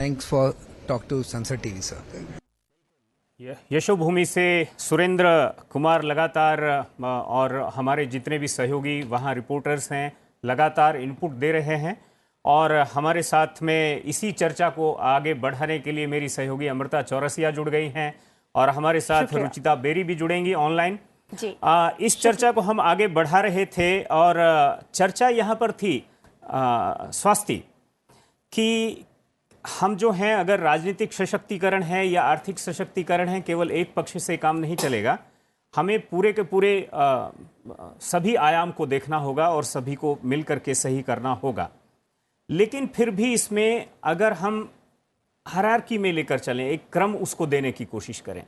Thanks for talk to Sunset TV, sir. Yashobhoomi से सुरेंद्र कुमार लगातार और हमारे जितने भी सहयोगी वहाँ रिपोर्टर्स हैं लगातार इनपुट दे रहे हैं और हमारे साथ में इसी चर्चा को आगे बढ़ाने के लिए मेरी सहयोगी अमृता चौरसिया जुड़ गई हैं और हमारे साथ रुचिता बेरी भी जुड़ेंगी ऑनलाइन जी। इस चर्चा को हम आगे बढ़ा रहे थे और चर्चा यहाँ पर थी स्वास्थ्य की हम जो हैं अगर राजनीतिक सशक्तिकरण है या आर्थिक सशक्तिकरण है केवल एक पक्ष से काम नहीं चलेगा। हमें पूरे के पूरे सभी आयाम को देखना होगा और सभी को मिलकर के सही करना होगा। लेकिन फिर भी इसमें अगर हम हायरार्की में लेकर चलें, एक क्रम उसको देने की कोशिश करें,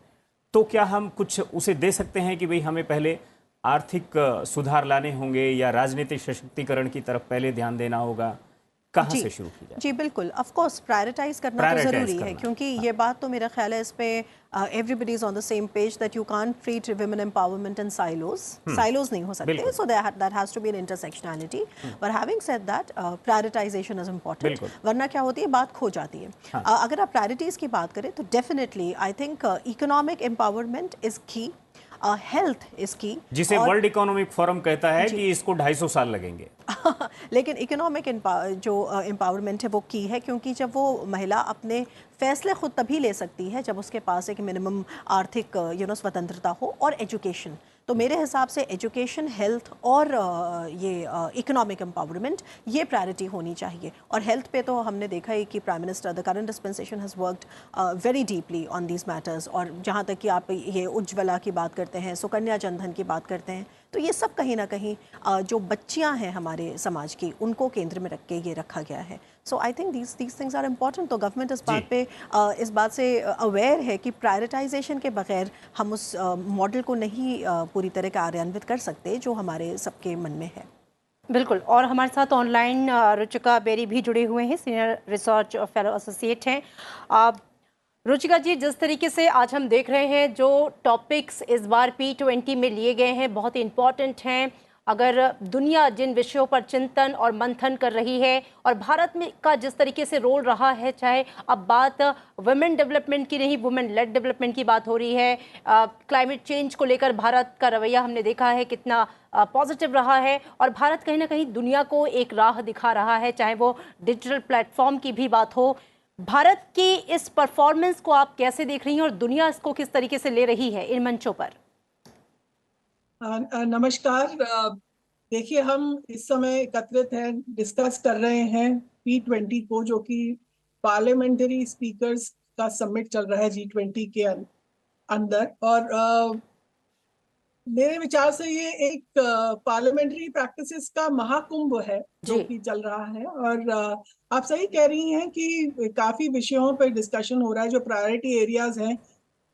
तो क्या हम कुछ उसे दे सकते हैं कि भाई हमें पहले आर्थिक सुधार लाने होंगे या राजनीतिक सशक्तिकरण की तरफ पहले ध्यान देना होगा? कहाँ से शुरू की जाए? जी बिल्कुल, ऑफ कोर्स प्रायोरिटाइज करना तो ज़रूरी है क्योंकि ये बात तो मेरा ख्याल है इस पे everybody is on the same page that you can't treat women empowerment in silos नहीं हो सकते, so that has to be an intersectionality, but having said that prioritisation is important, वरना क्या होती है बात खो जाती है। अगर आप प्रायोरिटीज़ की बात करें तो definitely I think economic empowerment is की, हेल्थ इसकी, जिसे वर्ल्ड इकोनॉमिक फोरम कहता है कि इसको 250 साल लगेंगे लेकिन इकोनॉमिक जो एम्पावरमेंट है वो की है, क्योंकि जब वो महिला अपने फैसले खुद तभी ले सकती है जब उसके पास एक मिनिमम आर्थिक स्वतंत्रता हो, और एजुकेशन। तो मेरे हिसाब से एजुकेशन, हेल्थ और ये इकोनॉमिक एम्पावरमेंट ये प्रायोरिटी होनी चाहिए। और हेल्थ पे तो हमने देखा ही कि prime minister the current dispensation has worked very deeply on these matters, और जहाँ तक कि आप ये उज्ज्वला की बात करते हैं, सुकन्या जनधन की बात करते हैं, तो ये सब कहीं ना कहीं जो बच्चियां हैं हमारे समाज की उनको केंद्र में रख के ये रखा गया है। So I think these things are important. तो गवर्नमेंट इस बात से अवेयर है कि प्रायोरिटाइजेशन के बगैर हम उस मॉडल को नहीं पूरी तरह कार्यान्वित कर सकते जो हमारे सबके मन में है। बिल्कुल। और हमारे साथ ऑनलाइन रुचिका बेरी भी जुड़े हुए हैं, सीनियर रिसर्च फेलो एसोसिएट हैं। रुचिका जी, जिस तरीके से आज हम देख रहे हैं जो टॉपिक्स इस बार P20 में लिए गए हैं बहुत ही इम्पॉर्टेंट हैं। अगर दुनिया जिन विषयों पर चिंतन और मंथन कर रही है और भारत में का जिस तरीके से रोल रहा है, चाहे अब बात वुमेन डेवलपमेंट की नहीं, वुमेन लेड डेवलपमेंट की बात हो रही है, क्लाइमेट चेंज को लेकर भारत का रवैया हमने देखा है कितना पॉजिटिव रहा है, और भारत कहीं ना कहीं दुनिया को एक राह दिखा रहा है, चाहे वो डिजिटल प्लेटफॉर्म की भी बात हो। भारत की इस परफॉर्मेंस को आप कैसे देख रही हैं और दुनिया इसको किस तरीके से ले रही है इन मंचों पर? नमस्कार। देखिए, हम इस समय एकत्रित हैं, डिस्कस कर रहे हैं P20 को, जो कि पार्लियामेंट्री स्पीकर्स का समिट चल रहा है G20 के अंदर। और मेरे विचार से ये एक पार्लियामेंट्री प्रैक्टिसेस का महाकुंभ है जो कि चल रहा है। और आप सही कह रही हैं कि काफी विषयों पर डिस्कशन हो रहा है। जो प्रायोरिटी एरियाज हैं,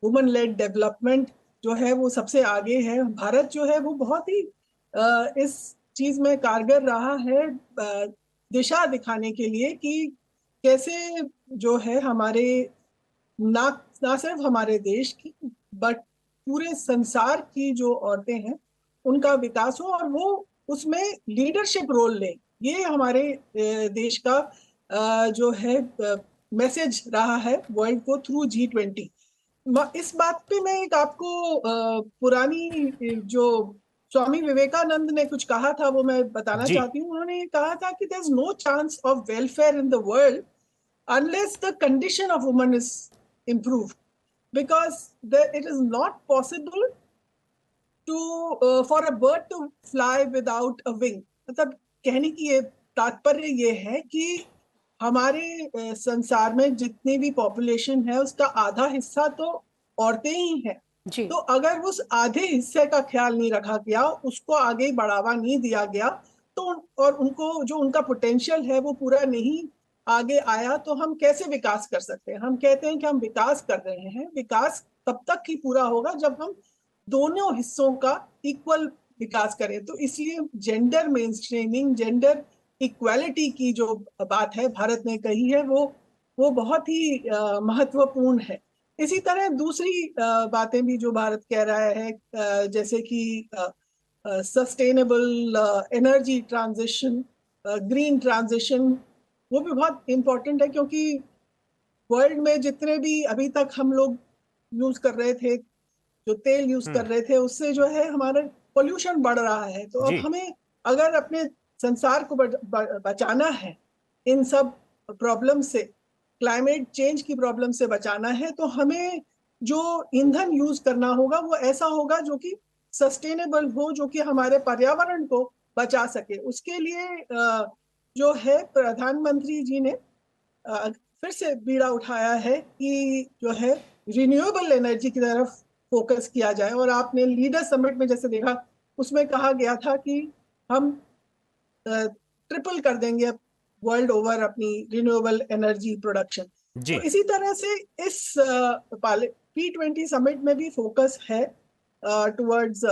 वुमेन लेड डेवलपमेंट जो है वो सबसे आगे है। भारत जो है वो बहुत ही इस चीज में कारगर रहा है, दिशा दिखाने के लिए कि कैसे जो है हमारे ना सिर्फ हमारे देश की बट पूरे संसार की जो औरतें हैं उनका विकास हो और वो उसमें लीडरशिप रोल लें। ये हमारे देश का जो है मैसेज रहा है वर्ल्ड को थ्रू G20। इस बात पे मैं एक आपको पुरानी जो स्वामी विवेकानंद ने कुछ कहा था वो मैं बताना चाहती हूँ। उन्होंने कहा था कि there is no chance of welfare in the world unless the condition of woman is improved, because it is not possible to for a bird to fly without a wing। मतलब कहने की ये तात्पर्य ये है कि हमारे संसार में जितनी भी पॉपुलेशन है उसका आधा हिस्सा तो औरतें ही हैं। तो अगर उस आधे हिस्से का ख्याल नहीं रखा गया, उसको आगे बढ़ावा नहीं दिया गया, तो और उनको जो उनका पोटेंशियल है वो पूरा नहीं आगे आया, तो हम कैसे विकास कर सकते हैं? हम कहते हैं कि हम विकास कर रहे हैं। विकास तब तक ही पूरा होगा जब हम दोनों हिस्सों का इक्वल विकास करें। तो इसलिए जेंडर मेनस्ट्रीमिंग, जेंडर इक्वालिटी की जो बात है भारत ने कही है वो बहुत ही महत्वपूर्ण है। इसी तरह दूसरी बातें भी जो भारत कह रहा है, जैसे कि sustainable energy transition, green transition, वो भी बहुत इम्पोर्टेंट है, क्योंकि वर्ल्ड में जितने भी अभी तक हम लोग यूज कर रहे थे, जो तेल यूज कर रहे थे, उससे जो है हमारा पोल्यूशन बढ़ रहा है। तो अब जी हमें अगर अपने संसार को बचाना है इन सब प्रॉब्लम से, क्लाइमेट चेंज की प्रॉब्लम से बचाना है, तो हमें जो ईंधन यूज करना होगा वो ऐसा होगा जो कि सस्टेनेबल हो, जो कि हमारे पर्यावरण को बचा सके। उसके लिए जो है प्रधानमंत्री जी ने फिर से बीड़ा उठाया है कि जो है रिन्यूएबल एनर्जी की तरफ फोकस किया जाए। और आपने लीडर समिट में जैसे देखा, उसमें कहा गया था कि हम ट्रिपल कर देंगे वर्ल्ड ओवर अपनी रिन्यूएबल एनर्जी प्रोडक्शन। जी तो इसी तरह से इस P20 समिट में भी फोकस है टुवर्ड्स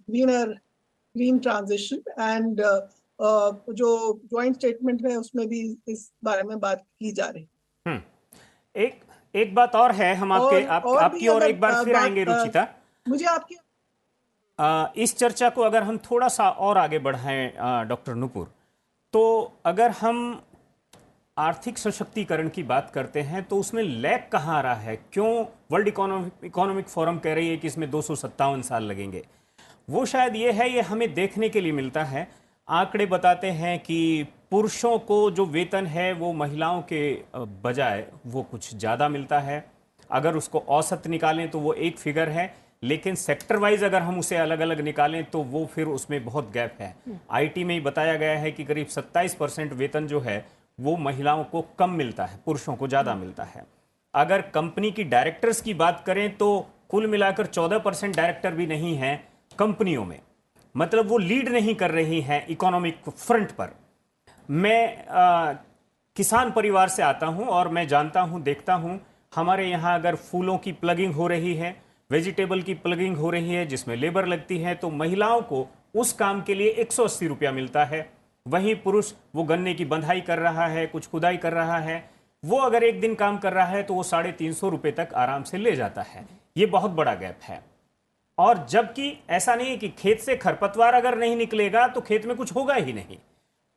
ग्रीन ट्रांजिशन, एंड जो ज्वाइंट स्टेटमेंट है उसमें भी इस बारे में बात की जा रही है। एक एक बात और है, हम आपके और भी आपकी और अगर एक बार फिर आएंगे रुचिता। मुझे आपकी इस चर्चा को अगर हम थोड़ा सा और आगे बढ़ाएं डॉक्टर नुपुर, तो अगर हम आर्थिक सशक्तिकरण की बात करते हैं तो उसमें लैग कहाँ आ रहा है? क्यों वर्ल्ड इकोनॉमिक फोरम कह रही है कि इसमें 257 साल लगेंगे? वो शायद ये है, ये हमें देखने के लिए मिलता है। आंकड़े बताते हैं कि पुरुषों को जो वेतन है वो महिलाओं के बजाय वो कुछ ज़्यादा मिलता है। अगर उसको औसत निकालें तो वो एक फिगर है, लेकिन सेक्टर वाइज अगर हम उसे अलग अलग निकालें तो वो फिर उसमें बहुत गैप है। आईटी में ही बताया गया है कि करीब 27% वेतन जो है वो महिलाओं को कम मिलता है, पुरुषों को ज़्यादा मिलता है। अगर कंपनी की डायरेक्टर्स की बात करें तो कुल मिलाकर 14% डायरेक्टर भी नहीं हैं कंपनियों में, मतलब वो लीड नहीं कर रही हैं इकोनॉमिक फ्रंट पर। मैं किसान परिवार से आता हूं और मैं जानता हूं, देखता हूं, हमारे यहाँ अगर फूलों की प्लगिंग हो रही है, वेजिटेबल की प्लगिंग हो रही है जिसमें लेबर लगती है, तो महिलाओं को उस काम के लिए 180 रुपया मिलता है। वहीं पुरुष वो गन्ने की बंधाई कर रहा है, कुछ खुदाई कर रहा है, वो अगर एक दिन काम कर रहा है तो वो 350 रुपये तक आराम से ले जाता है। ये बहुत बड़ा गैप है। और जबकि ऐसा नहीं है कि खेत से खरपतवार अगर नहीं निकलेगा तो खेत में कुछ होगा ही नहीं,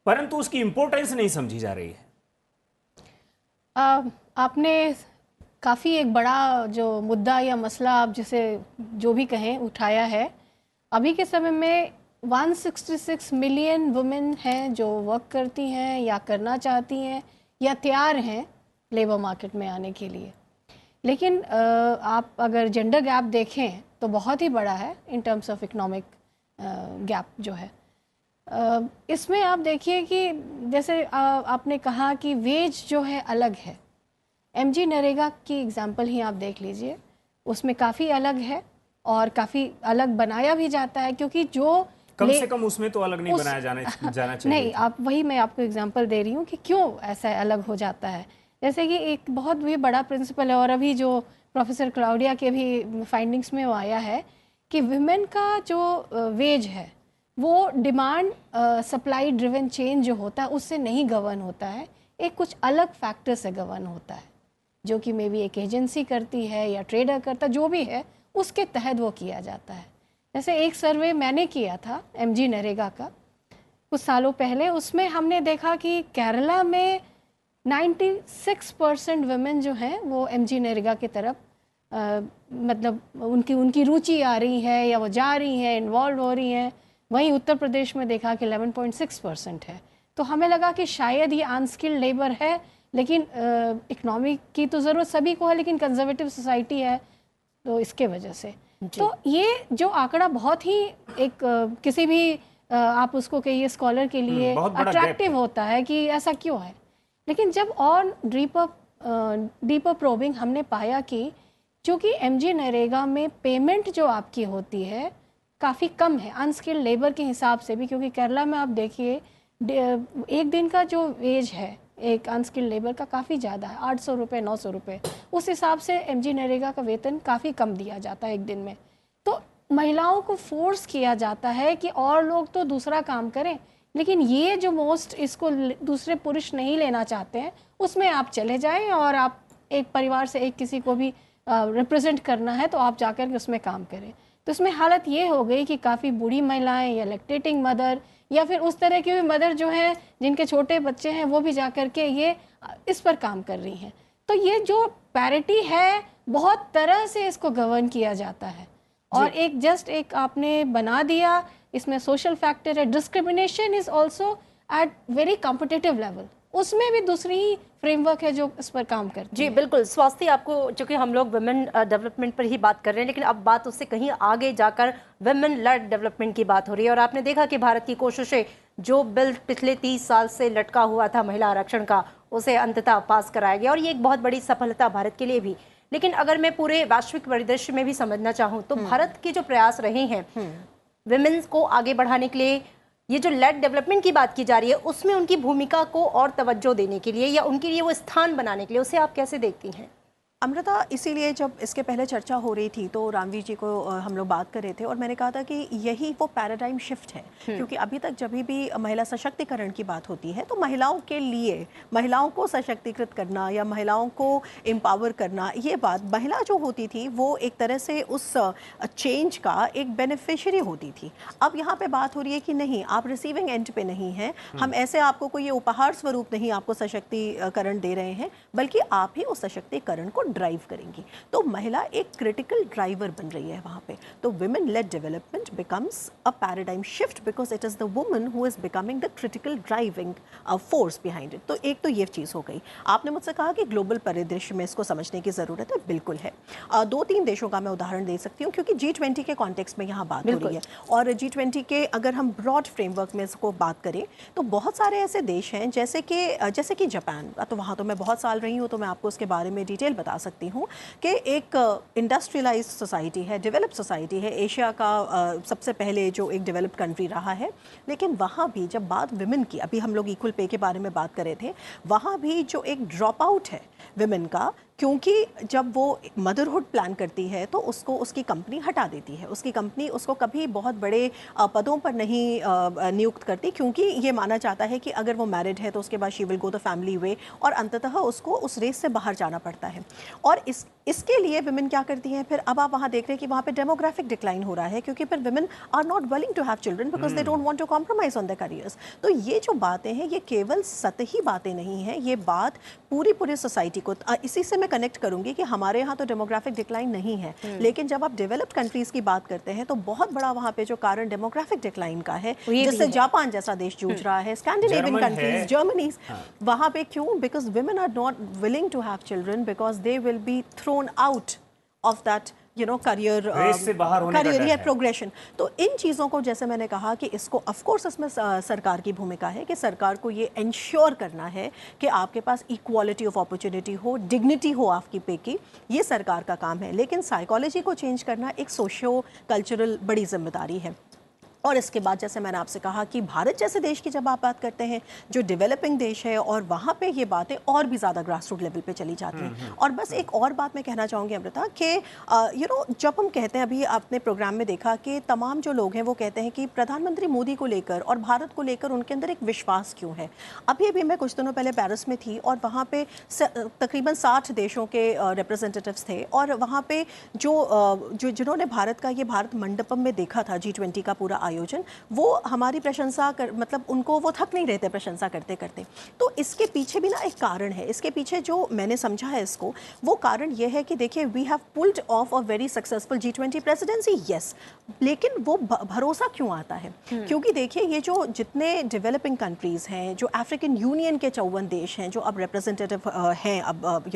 परंतु उसकी इंपॉर्टेंस नहीं समझी जा रही है। आपने काफ़ी एक बड़ा जो मुद्दा या मसला, आप जिसे जो भी कहें, उठाया है। अभी के समय में 166 मिलियन वुमेन हैं जो वर्क करती हैं या करना चाहती हैं या तैयार हैं लेबर मार्केट में आने के लिए। लेकिन आप अगर जेंडर गैप देखें तो बहुत ही बड़ा है in terms of economic gap जो है। इसमें आप देखिए कि जैसे आपने कहा कि वेज जो है अलग है। एमजी नरेगा की एग्जांपल ही आप देख लीजिए, उसमें काफ़ी अलग है और काफ़ी अलग बनाया भी जाता है, क्योंकि जो कम से कम उसमें तो अलग नहीं बनाया जाना चाहिए। नहीं, आप वही मैं आपको एग्जांपल दे रही हूँ कि क्यों ऐसा अलग हो जाता है। जैसे कि एक बहुत भी बड़ा प्रिंसिपल है और अभी जो प्रोफेसर क्लाउडिया के भी फाइंडिंग्स में वो आया है कि विमेन का जो वेज है वो डिमांड सप्लाई ड्रिवन चेंज जो होता है उससे नहीं गवर्न होता है, एक कुछ अलग फैक्टर से गवर्न होता है, जो कि मे बी एक एजेंसी करती है या ट्रेडर करता, जो भी है उसके तहत वो किया जाता है। जैसे एक सर्वे मैंने किया था एमजी नरेगा का कुछ सालों पहले, उसमें हमने देखा कि केरला में 96% वुमेन जो हैं वो एमजी नरेगा की तरफ मतलब उनकी रुचि आ रही है या वो जा रही हैं, इन्वॉल्व हो रही हैं। वहीं उत्तर प्रदेश में देखा कि 11.6% है। तो हमें लगा कि शायद ये अनस्किल्ड लेबर है, लेकिन इकोनॉमी की तो ज़रूरत सभी को है, लेकिन कंजर्वेटिव सोसाइटी है तो इसके वजह से। तो ये जो आंकड़ा बहुत ही एक किसी भी आप उसको कहिए स्कॉलर के लिए अट्रैक्टिव होता है कि ऐसा क्यों है। लेकिन जब और डीपर प्रोबिंग हमने पाया कि चूँकि एमजी नरेगा में पेमेंट जो आपकी होती है काफ़ी कम है अनस्किल्ड लेबर के हिसाब से भी, क्योंकि केरला में आप देखिए एक दिन का जो वेज है एक अनस्किल्ड लेबर का काफ़ी ज़्यादा है, 800 रुपये 900 रुपये। उस हिसाब से एमजी नरेगा का वेतन काफ़ी कम दिया जाता है एक दिन में। तो महिलाओं को फोर्स किया जाता है कि और लोग तो दूसरा काम करें, लेकिन ये जो मोस्ट इसको दूसरे पुरुष नहीं लेना चाहते हैं उसमें आप चले जाएं और आप एक परिवार से एक किसी को भी रिप्रेजेंट करना है तो आप जाकर के उसमें काम करें। तो इसमें हालत ये हो गई कि काफ़ी बूढ़ी महिलाएं या लैक्टेटिंग मदर या फिर उस तरह की भी मदर जो हैं जिनके छोटे बच्चे हैं वो भी जा कर के ये इस पर काम कर रही हैं। तो ये जो पैरिटी है बहुत तरह से इसको गवर्न किया जाता है, और एक जस्ट एक आपने बना दिया, इसमें सोशल फैक्टर है, discrimination is also at very competitive level, उसमें भी दूसरी फ्रेमवर्क है जो इस पर काम करती जी है। बिल्कुल। स्वास्थ्य आपको, चूंकि हम लोग वुमेन डेवलपमेंट पर ही बात कर रहे हैं, लेकिन अब बात उससे कहीं आगे जाकर वुमेन लेड डेवलपमेंट की बात हो रही है, और आपने देखा कि भारत की कोशिशें, जो बिल पिछले 30 साल से लटका हुआ था महिला आरक्षण का, उसे अंततः पास कराया गया, और ये एक बहुत बड़ी सफलता भारत के लिए भी। लेकिन अगर मैं पूरे वैश्विक परिदृश्य में भी समझना चाहूँ तो भारत के जो प्रयास रहे हैं विमेन्स को आगे बढ़ाने के लिए, ये जो लेड डेवलपमेंट की बात की जा रही है, उसमें उनकी भूमिका को और तवज्जो देने के लिए या उनके लिए वो स्थान बनाने के लिए, उसे आप कैसे देखती हैं? अमृता, इसीलिए जब इसके पहले चर्चा हो रही थी तो रामवीर जी को हम लोग बात कर रहे थे और मैंने कहा था कि यही वो पैराडाइम शिफ्ट है, क्योंकि अभी तक जब भी महिला सशक्तिकरण की बात होती है तो महिलाओं के लिए, महिलाओं को सशक्तिकृत करना या महिलाओं को एम्पावर करना, ये बात महिला जो होती थी वो एक तरह से उस चेंज का एक बेनिफिशियरी होती थी। अब यहाँ पे बात हो रही है कि नहीं, आप रिसीविंग एंड पे नहीं हैं, हम ऐसे आपको कोई ये उपहार स्वरूप नहीं आपको सशक्तिकरण दे रहे हैं, बल्कि आप ही उस सशक्तिकरण को ड्राइव करेंगी। तो महिला एक क्रिटिकल ड्राइवर बन रही है वहाँ पे। तो women lead development becomes a paradigm shift because it is the woman who is becoming the critical driving force behind it. तो एक तो ये चीज़ हो गई। आपने मुझसे कहा कि ग्लोबल परिदृश्य में इसको समझने की ज़रूरत है, बिल्कुल है। 2-3 देशों का मैं उदाहरण दे सकती हूँ क्योंकि G20 के कॉन्टेक्स्ट में यहाँ बात हो रही है, और G20 के अगर हम ब्रॉड फ्रेमवर्क में इसको बात करें तो बहुत सारे ऐसे देश हैं जैसे कि जापान। तो वहाँ तो मैं बहुत साल रही हूँ तो मैं आपको उसके बारे में डिटेल बता सकती हूँ कि एक इंडस्ट्रियलाइज्ड सोसाइटी है, डेवलप्ड सोसाइटी है, एशिया का सबसे पहले जो एक डेवलप्ड कंट्री रहा है। लेकिन वहाँ भी जब बात विमेन की, अभी हम लोग इक्वल पे के बारे में बात कर रहे थे, वहाँ भी जो एक ड्रॉप आउट है विमेन का, क्योंकि जब वो मदरहुड प्लान करती है तो उसको उसकी कंपनी हटा देती है, उसकी कंपनी उसको कभी बहुत बड़े पदों पर नहीं नियुक्त करती, क्योंकि ये माना जाता है कि अगर वो मैरिड है तो उसके बाद she will go the family way, और अंततः उसको उस रेस से बाहर जाना पड़ता है। और इसके लिए विमेन क्या करती हैं फिर? अब आप वहाँ देख रहे हैं कि वहाँ पे डेमोग्राफिक डिक्लाइन हो रहा है, क्योंकि फिर women are not willing to have children because they don't want to compromise on their careers. तो ये जो बातें हैं ये केवल सतही बातें नहीं हैं, ये बात पूरी सोसाइटी को, इसी से मैं कनेक्ट करूंगी कि हमारे यहाँ तो डेमोग्राफिक डिक्लाइन नहीं है, लेकिन जब आप डेवलप्ड कंट्रीज की बात करते हैं तो बहुत बड़ा वहाँ पे जो कारण डेमोग्राफिक डिक्लाइन का है, जिससे जापान जैसा देश जूझ रहा है, स्कैंडिनेवियन कंट्रीज, जर्मनी, वहाँ पे क्यों? Because women are not willing to have children because they will be thrown out of that career या प्रोग्रेशन। तो इन चीज़ों को, जैसे मैंने कहा कि इसको ऑफ कोर्स इसमें सरकार की भूमिका है कि सरकार को ये इंश्योर करना है कि आपके पास इक्वालिटी ऑफ अपॉर्चुनिटी हो, डिग्निटी हो आपकी पे की, ये सरकार का काम है। लेकिन साइकोलॉजी को चेंज करना एक सोशियो कल्चरल बड़ी जिम्मेदारी है। और इसके बाद जैसे मैंने आपसे कहा कि भारत जैसे देश की जब आप बात करते हैं, जो डेवलपिंग देश है, और वहाँ पे ये बातें और भी ज़्यादा ग्रास रूट लेवल पे चली जाती हैं। और बस एक और बात मैं कहना चाहूँगी अमृता कि जब हम कहते हैं, अभी आपने प्रोग्राम में देखा कि तमाम जो लोग हैं वो कहते हैं कि प्रधानमंत्री मोदी को लेकर और भारत को लेकर उनके अंदर एक विश्वास क्यों है। अभी मैं कुछ दिनों पहले पेरिस में थी और वहाँ पे तकरीबन 60 देशों के रिप्रेजेंटेटिव्स थे, और वहाँ पे जिन्होंने भारत का ये भारत मंडपम में देखा था G20 का पूरा आयोजन, वो हमारी प्रशंसा मतलब उनको वो थक नहीं रहते प्रशंसा करते करते। तो इसके पीछे भी ना एक कारण है, इसके पीछे जो मैंने समझा है इसको, वो कारण ये है कि देखिए we have pulled off a very successful G20 presidency, yes, लेकिन वो भरोसा क्यों आता है? क्योंकि देखिए ये जो जितने डेवलपिंग कंट्रीज हैं, जो अफ्रीकन यूनियन के 54 देश हैं जो अब रिप्रेजेंटेटिव हैं अब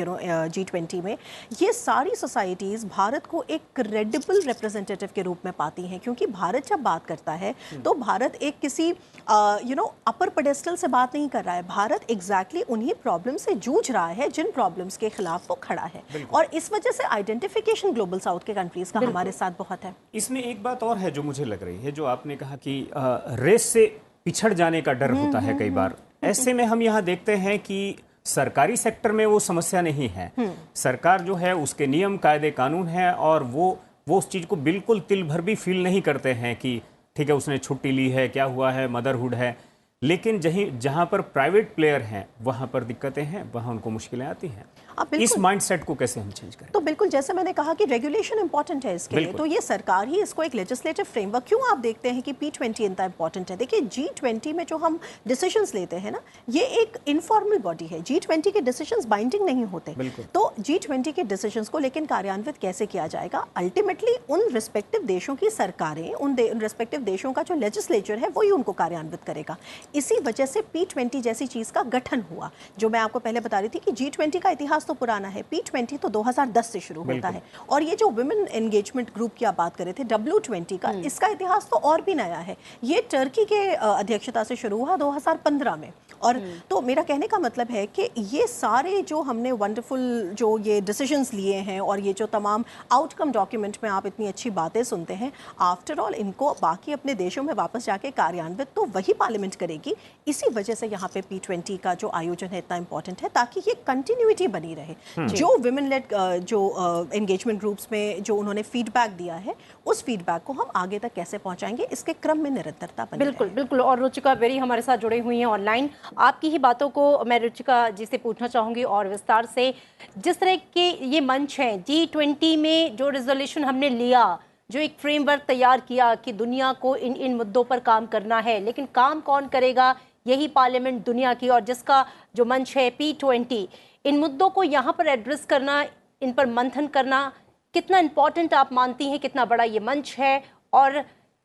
G20 में, ये सारी सोसाइटीज़ भारत को एक क्रेडिबल रिप्रेजेंटेटिव के रूप में पाती हैं। क्योंकि भारत जब बात करता है तो भारत एक किसी अपर पेडेस्टल से बात नहीं कर रहा है, भारत एग्जैक्टली उन्हीं प्रॉब्लम से जूझ रहा है जिन प्रॉब्लम्स के खिलाफ वो खड़ा है, और इस वजह से आइडेंटिफिकेशन ग्लोबल साउथ के कंट्रीज का हमारे साथ बहुत है। इसमें एक बात और है जो मुझे लग रही है, जो आपने कहा कि रेस से पिछड़ जाने का डर होता है कई बार। ऐसे में हम यहाँ देखते हैं कि सरकारी सेक्टर में वो समस्या नहीं है, सरकार जो है उसके नियम कायदे कानून है, और वो उस चीज़ को बिल्कुल तिल भर भी फील नहीं करते हैं कि ठीक है उसने छुट्टी ली है, क्या हुआ है, मदरहुड है। लेकिन जहाँ पर प्राइवेट प्लेयर हैं वहाँ पर दिक्कतें हैं, वहाँ उनको मुश्किलें आती हैं। बिल्कुल। इस माइंडसेट को कैसे हम चेंज करें? तो बिल्कुल जैसे मैंने कहा कि रेगुलेशन इंपॉर्टेंट है इसके लिए, तो ये सरकार ही इसको एक लेजिस्लेटिव फ्रेमवर्क, क्यों आप देखते हैं कि P20 इतना इंपॉर्टेंट है। देखिए G20 में जो हम डिसीजंस लेते हैं ना, ये एक इनफॉर्मल बॉडी है। G20 के डिसीजंस बाइंडिंग नहीं होते, तो G20 के डिसीजंस को लेकिन कार्यान्वित कैसे किया जाएगा, अल्टीमेटली उन रिस्पेक्टिव देशों की सरकारें, उन रिस्पेक्टिव देशों का जो लेजिस्लेचर है वही उनको कार्यान्वित करेगा। इसी वजह से P20 जैसी चीज़ का गठन हुआ। जो मैं आपको पहले बता रही थी कि G20 का इतिहास तो पुराना है, P20 तो 2010 से शुरू होता है। और ये जो वुमेन एंगेजमेंट ग्रुप की आप बात कर रहे थे W20 का, इसका इतिहास तो और भी नया है। ये टर्की के अध्यक्षता से शुरू हुआ 2015 में। और तो मेरा कहने का मतलब है कि ये सारे जो हमने वंडरफुल जो ये डिसीजंस लिए हैं और ये जो तमाम आउटकम डॉक्यूमेंट में आप इतनी अच्छी बातें सुनते हैं, आफ्टर ऑल इनको बाकी अपने देशों में वापस जाके कार्यान्वित तो वही पार्लियामेंट करेगी। इसी वजह से यहाँ पे P20 का जो आयोजन है इतना इंपॉर्टेंट है, ताकि ये कंटिन्यूटी बनी रहे। जो विमेन लेड जो एंगेजमेंट ग्रुप्स में जो उन्होंने फीडबैक दिया है, उस फीडबैक को हम आगे तक कैसे पहुँचाएंगे, इसके क्रम में निरंतरता बनी बिल्कुल रहे। बिल्कुल। और रुचिका बेरी हमारे साथ जुड़ी हुई हैं ऑनलाइन। आपकी ही बातों को मैं रुचिका जी से पूछना चाहूँगी और विस्तार से। जिस तरह के ये मंच हैं G20 में, जो रिजोल्यूशन हमने लिया, जो एक फ्रेमवर्क तैयार किया कि दुनिया को इन मुद्दों पर काम करना है, लेकिन काम कौन करेगा, यही पार्लियामेंट दुनिया की, और जिसका जो मंच है P20, इन मुद्दों को यहाँ पर एड्रेस करना, इन पर मंथन करना कितना इम्पोर्टेंट आप मानती हैं, कितना बड़ा ये मंच है और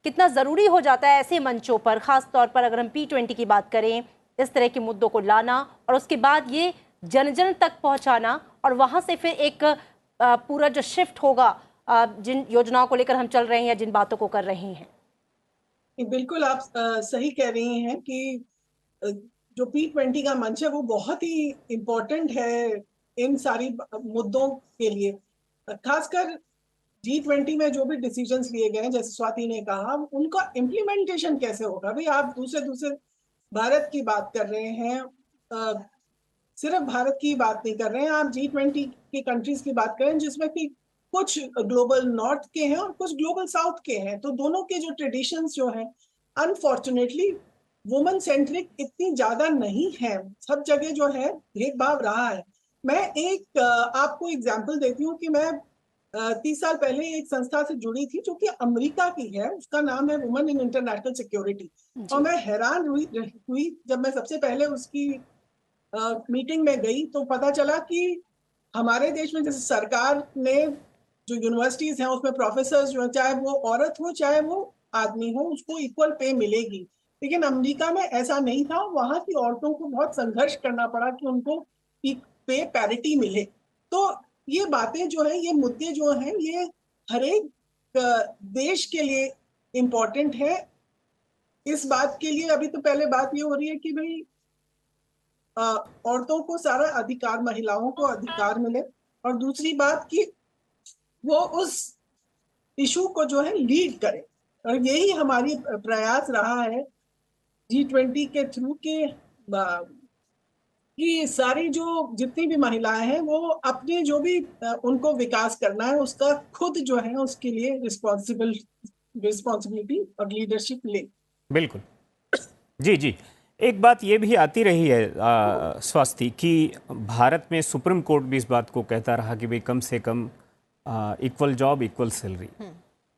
कितना ज़रूरी हो जाता है ऐसे मंचों पर, ख़ास तौर पर अगर हम P20 की बात करें, इस तरह के मुद्दों को लाना और उसके बाद ये जन जन तक पहुंचाना, और वहां से फिर एक पूरा जो शिफ्ट होगा जिन योजनाओं को लेकर हम चल रहे हैं या जिन बातों को कर रहे हैं। बिल्कुल आप सही कह रही हैं कि जो P20 का मंच है वो बहुत ही इम्पोर्टेंट है इन सारी मुद्दों के लिए। खासकर G20 में जो भी डिसीजंस लिए गए हैं, जैसे स्वाति ने कहा, उनका इम्प्लीमेंटेशन कैसे होगा। भाई आप दूसरे भारत की बात कर रहे हैं, सिर्फ भारत की बात नहीं कर रहे हैं, आप G20 की कंट्रीज की बात करें जिसमें कि कुछ ग्लोबल नॉर्थ के हैं और कुछ ग्लोबल साउथ के हैं। तो दोनों के जो ट्रेडिशंस जो हैं, अनफॉर्चुनेटली वुमेन सेंट्रिक इतनी ज्यादा नहीं है। सब जगह जो है भेदभाव रहा है। मैं एक आपको एग्जांपल देती हूँ कि मैं 30 साल पहले एक संस्था से जुड़ी थी जो कि अमेरिका की है, उसका नाम है वुमेन इन इंटरनेशनल सिक्योरिटी। और मैं हैरान हुई जब मैं सबसे पहले उसकी मीटिंग में गई, तो पता चला कि हमारे देश में जैसे सरकार ने जो यूनिवर्सिटीज हैं उसमें प्रोफेसर्स जो है, चाहे वो औरत हो चाहे वो आदमी हो, उसको इक्वल पे मिलेगी। लेकिन अमेरिका में ऐसा नहीं था। वहां की औरतों को बहुत संघर्ष करना पड़ा कि उनको पे पैरिटी मिले। तो ये बातें जो है, ये मुद्दे जो हैं, ये हर एक देश के लिए इम्पोर्टेंट है। इस बात के लिए अभी तो पहले बात ये हो रही है कि भाई औरतों को सारा अधिकार, महिलाओं को अधिकार मिले, और दूसरी बात कि वो उस इशू को जो है लीड करे। और यही हमारी प्रयास रहा है G20 के थ्रू के कि सारी जो जितनी भी महिलाएं हैं वो अपने जो भी उनको विकास करना है उसका खुद जो है उसके लिए रिस्पॉन्सिबिलिटी और लीडरशिप ले। बिल्कुल जी। एक बात ये भी आती रही है स्वास्थ्य कि भारत में सुप्रीम कोर्ट भी इस बात को कहता रहा कि भाई कम से कम इक्वल जॉब इक्वल सैलरी,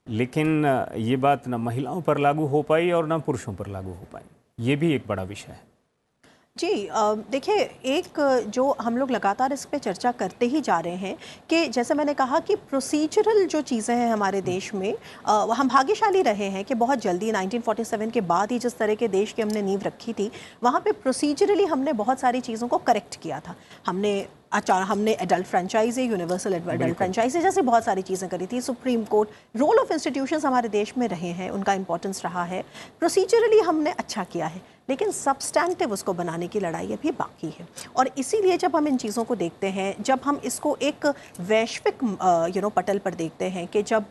लेकिन ये बात ना महिलाओं पर लागू हो पाई और ना पुरुषों पर लागू हो पाई। ये भी एक बड़ा विषय है। जी देखिए, एक जो हम लोग लगातार इस पे चर्चा करते ही जा रहे हैं कि जैसे मैंने कहा कि प्रोसीजरल जो चीज़ें हैं हमारे देश में, हम भाग्यशाली रहे हैं कि बहुत जल्दी 1947 के बाद ही जिस तरह के देश की हमने नींव रखी थी, वहाँ पे प्रोसीजरली हमने बहुत सारी चीज़ों को करेक्ट किया था। हमने adult franchise, universal adult franchise जैसे बहुत सारी चीज़ें करी थी। Supreme court, role of institutions हमारे देश में रहे हैं, उनका इंपॉर्टेंस रहा है। प्रोसीजरली हमने अच्छा किया है, लेकिन सब्सटैंटिव उसको बनाने की लड़ाई अभी बाकी है। और इसीलिए जब हम इन चीज़ों को देखते हैं, जब हम इसको एक वैश्विक पटल पर देखते हैं कि जब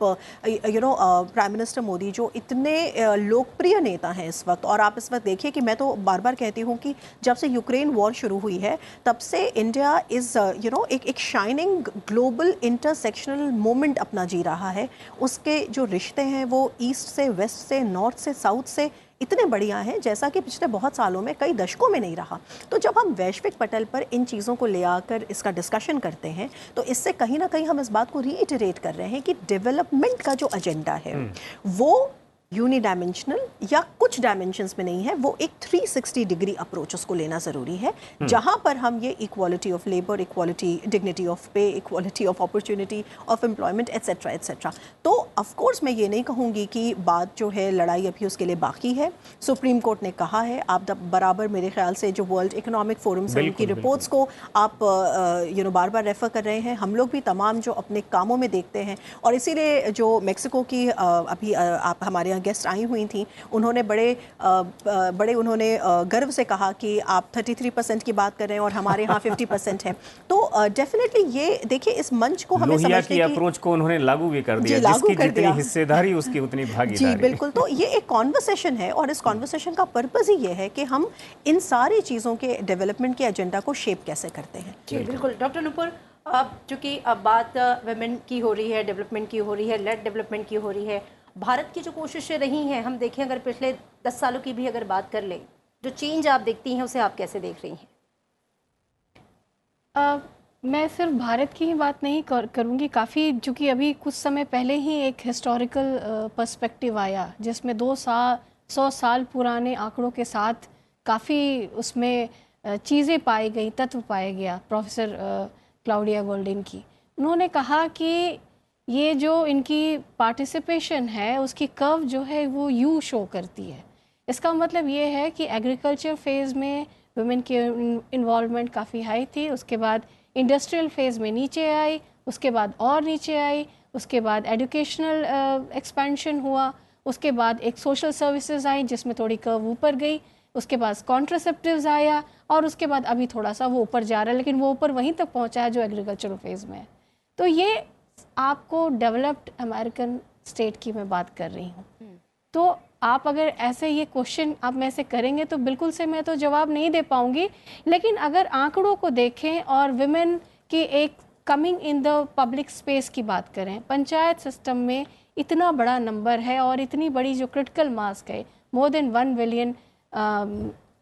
प्राइम मिनिस्टर मोदी जो इतने लोकप्रिय नेता हैं इस वक्त, और आप इस वक्त देखिए कि मैं तो बार बार कहती हूँ कि जब से यूक्रेन वॉर शुरू हुई है तब से इंडिया इज़ एक शाइनिंग ग्लोबल इंटरसेक्शनल मोमेंट अपना जी रहा है। उसके जो रिश्ते हैं वो ईस्ट से वेस्ट से, नॉर्थ से साउथ से इतने बढ़िया हैं जैसा कि पिछले बहुत सालों में, कई दशकों में नहीं रहा। तो जब हम वैश्विक पटल पर इन चीज़ों को ले आकर इसका डिस्कशन करते हैं तो इससे कहीं ना कहीं हम इस बात को रीइटरेट कर रहे हैं कि डेवलपमेंट का जो एजेंडा है वो यूनिडायमेंशनल या कुछ डायमेंशंस में नहीं है, वो एक 360 डिग्री अप्रोच उसको लेना ज़रूरी है, जहां पर हम ये equality of labour, equality, dignity of pay, equality of opportunity of employment etcetera etcetera. तो ऑफ कोर्स मैं ये नहीं कहूँगी कि बात जो है लड़ाई अभी उसके लिए बाकी है। सुप्रीम कोर्ट ने कहा है, आप बराबर मेरे ख्याल से जो वर्ल्ड इकोनॉमिक फोरम से उनकी रिपोर्ट्स को आप बार बार रेफ़र कर रहे हैं, हम लोग भी तमाम जो अपने कामों में देखते हैं। और इसीलिए जो मेक्सिको की अभी आप हमारे गेस्ट आई हुई थी, उन्होंने बड़े उन्होंने गर्व से कहा कि आप 33% की बात कर रहे हैं और हमारे यहाँ 50% है। तो डेफिनेटली ये देखिए, इस मंच को हमें लोहिया समझने की अप्रोच को उन्होंने लागू भी कर दिया, जिसकी जितनी हिस्सेदारी उसकी उतनी भागीदारी। जी बिल्कुल। तो ये एक कॉन्वर्सेशन है और इस कॉन्वर्सेशन का पर्पस ही ये है कि हम इन सारी चीज़ों के डेवलपमेंट के एजेंडा को शेप कैसे करते हैं। जी बिल्कुल। डॉक्टर नुपुर, अब चूँकि अब बात वुमेन की हो रही है, डेवलपमेंट की हो रही है, लेड डेवलपमेंट की हो रही है, भारत की जो कोशिशें रही हैं, हम देखें अगर पिछले 10 सालों की भी अगर बात कर लें, जो चेंज आप देखती हैं उसे आप कैसे देख रही हैं? मैं सिर्फ भारत की ही बात नहीं करूँगी। काफ़ी, चूँकि अभी कुछ समय पहले ही एक हिस्टोरिकल पर्सपेक्टिव आया जिसमें 100 साल पुराने आंकड़ों के साथ काफ़ी उसमें चीज़ें पाई गई, तत्व पाया गया। प्रोफेसर क्लाउडिया गोल्डिन की, उन्होंने कहा कि ये जो इनकी पार्टिसिपेशन है उसकी कर्व जो है वो यू शो करती है। इसका मतलब ये है कि एग्रीकल्चर फेज़ में वुमेन की इन्वॉल्वमेंट काफ़ी हाई थी, उसके बाद इंडस्ट्रियल फेज़ में नीचे आई, उसके बाद और नीचे आई, उसके बाद एजुकेशनल एक्सपेंशन हुआ, उसके बाद एक सोशल सर्विसेज आई जिसमें थोड़ी कर्व ऊपर गई, उसके बाद कॉन्ट्रासेप्टिव्स आया और उसके बाद अभी थोड़ा सा वो ऊपर जा रहा है, लेकिन वो ऊपर वहीं तक पहुँचा है जो एग्रीकल्चरल फेज़ में है। तो ये आपको डेवलप्ड अमेरिकन स्टेट की मैं बात कर रही हूँ। तो आप अगर ऐसे ये क्वेश्चन आप में से करेंगे तो बिल्कुल से मैं तो जवाब नहीं दे पाऊँगी, लेकिन अगर आंकड़ों को देखें और विमेन की एक coming in the public space की बात करें, पंचायत सिस्टम में इतना बड़ा नंबर है और इतनी बड़ी जो क्रिटिकल मास है, more than 1 billion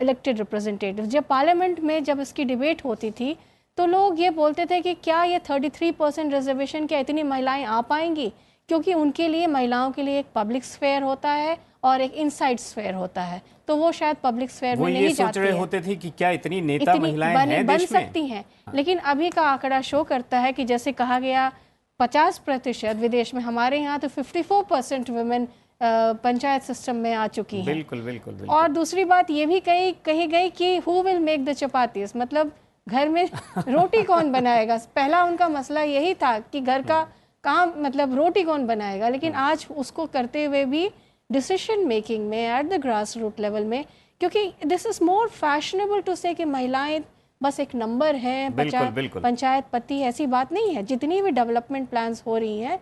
elected representative. जब पार्लियामेंट में जब इसकी डिबेट होती थी तो लोग ये बोलते थे कि क्या ये 33% रिजर्वेशन, क्या इतनी महिलाएं आ पाएंगी, क्योंकि उनके लिए, महिलाओं के लिए एक पब्लिक स्फेयर होता है और एक इनसाइड स्फेयर होता है, तो वो शायद पब्लिक स्फेयर में नहीं जाती है। वो ये सोच रहे होते थे कि क्या इतनी नेता महिलाएं हैं बन देश में? सकती हैं। लेकिन अभी का आंकड़ा शो करता है कि जैसे कहा गया 50% विदेश में, हमारे यहाँ तो 54% वुमेन पंचायत सिस्टम में आ चुकी हैं। बिल्कुल बिल्कुल बिल्कुल। और दूसरी बात ये भी कही गई कि who will make the chapatis, मतलब घर में रोटी कौन बनाएगा। पहला उनका मसला यही था कि घर का काम, मतलब रोटी कौन बनाएगा, लेकिन आज उसको करते हुए भी डिसीजन मेकिंग में at the grass root level में, क्योंकि this is more fashionable to say कि महिलाएं बस एक नंबर है, पंचायत पति, ऐसी बात नहीं है। जितनी भी डेवलपमेंट प्लान्स हो रही हैं,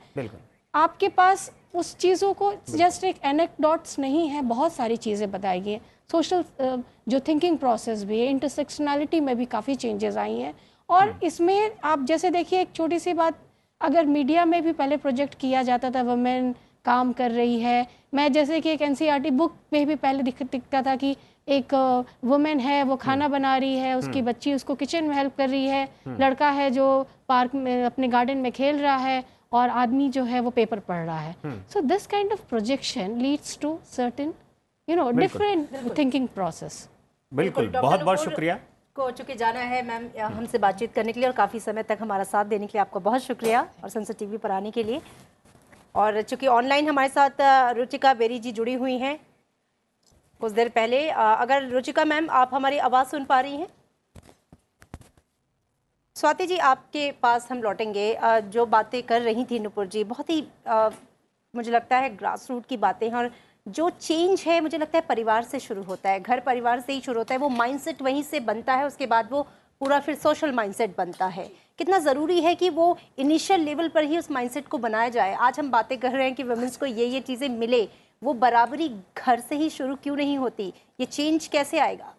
आपके पास उस चीज़ों को जस्ट एक एनेक्डोट्स नहीं है, बहुत सारी चीज़ें बताई गई हैं। सोशल जो थिंकिंग प्रोसेस भी है, इंटरसेक्शनैलिटी में भी काफ़ी चेंजेस आई हैं। और इसमें आप जैसे देखिए, एक छोटी सी बात, अगर मीडिया में भी पहले प्रोजेक्ट किया जाता था वुमेन काम कर रही है, मैं जैसे कि एक एनसीईआरटी बुक में भी पहले दिखता था कि एक वुमेन है, वो खाना बना रही है, उसकी बच्ची उसको किचन में हेल्प कर रही है, लड़का है जो पार्क में अपने गार्डन में खेल रहा है, और आदमी जो है वो पेपर पढ़ रहा है। So this kind of projection leads to certain different thinking process. बिल्कुल, बहुत बहुत शुक्रिया। को चुके जाना है मैम हमसे बातचीत करने के लिए, और काफ़ी समय तक हमारा साथ देने के लिए आपका बहुत शुक्रिया, और संसद टीवी पर आने के लिए। और चूँकि ऑनलाइन हमारे साथ रुचिका बेरी जी जुड़ी हुई हैं कुछ देर पहले। अगर रुचिका मैम आप हमारी आवाज़ सुन पा रही हैं? स्वाति जी, आपके पास हम लौटेंगे। जो बातें कर रही थी नुपुर जी, बहुत ही मुझे लगता है ग्रास रूट की बातें हैं, और जो चेंज है मुझे लगता है परिवार से शुरू होता है, घर परिवार से ही शुरू होता है। वो माइंडसेट वहीं से बनता है, उसके बाद वो पूरा फिर सोशल माइंडसेट बनता है। कितना ज़रूरी है कि वो इनिशियल लेवल पर ही उस माइंडसेट को बनाया जाए। आज हम बातें कर रहे हैं कि वुमेन्स को ये चीज़ें मिले, वो बराबरी घर से ही शुरू क्यों नहीं होती? ये चेंज कैसे आएगा?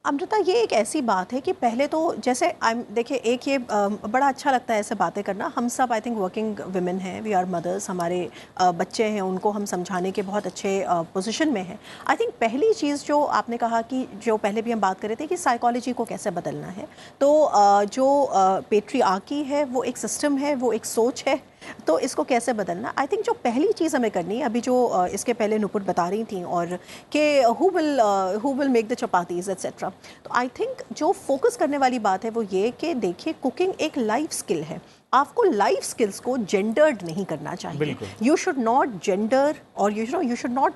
अमृता, ये एक ऐसी बात है कि पहले तो जैसे देखिए, एक ये बड़ा अच्छा लगता है ऐसे बातें करना। हम सब आई थिंक वर्किंग वुमेन हैं, वी आर मदर्स, हमारे बच्चे हैं, उनको हम समझाने के बहुत अच्छे पोजीशन में हैं। आई थिंक पहली चीज़ जो आपने कहा कि जो पहले भी हम बात कर रहे थे कि साइकोलॉजी को कैसे बदलना है, तो जो पेट्रियार्की है वो एक सिस्टम है, वो एक सोच है, तो इसको कैसे बदलना। आई थिंक जो पहली चीज़ हमें करनी है, अभी जो इसके पहले नुपुर बता रही थी, और कि who will make the chapatis etcetera, तो आई थिंक जो फोकस करने वाली बात है वो ये कि देखिए, कुकिंग एक लाइफ स्किल है। आपको लाइफ स्किल्स को जेंडर्ड नहीं करना चाहिए। यू शुड नॉट जेंडर, और you should not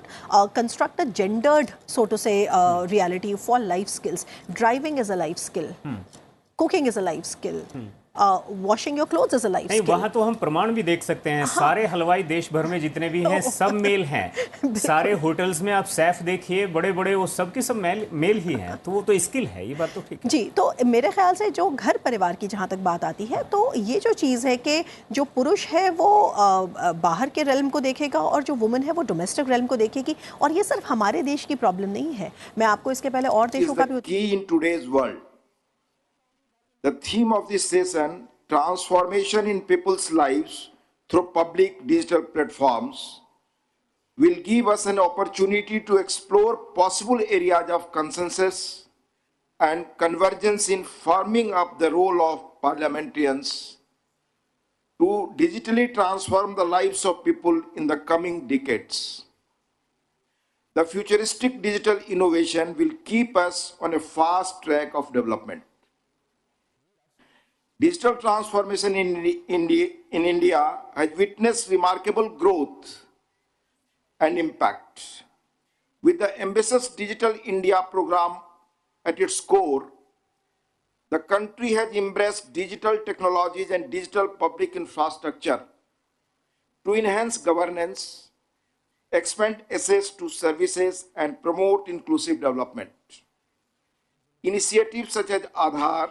construct a gendered so to say reality for life skills. Driving is a life skill, cooking is a life skill, washing your clothes is a life skill. वहाँ तो हम प्रमाण भी देख सकते हैं। हाँ। सारे हलवाई देश भर में जितने भी हैं सब मेल हैं। सारे होटल्स में आप शेफ देखिए, बड़े बड़े, वो सब के सब मेल ही हैं, तो वो तो स्किल है। ये बात तो ठीक है जी। तो मेरे ख्याल से जो घर परिवार की जहाँ तक बात आती है, तो ये जो चीज़ है कि जो पुरुष है वो बाहर के रेल्म को देखेगा और जो वुमन है वो डोमेस्टिक रेल्म को देखेगी। और ये सिर्फ हमारे देश की प्रॉब्लम नहीं है, मैं आपको इसके पहले और देशों का भी। The theme of this session, transformation in people's lives through public digital platforms, will give us an opportunity to explore possible areas of consensus and convergence in firming up the role of parliamentarians to digitally transform the lives of people in the coming decades. The futuristic digital innovation will keep us on a fast track of development. Digital transformation in India has witnessed remarkable growth and impact. With the ambitious Digital India program at its core, the country has embraced digital technologies and digital public infrastructure to enhance governance, expand access to services, and promote inclusive development. Initiatives such as Aadhaar,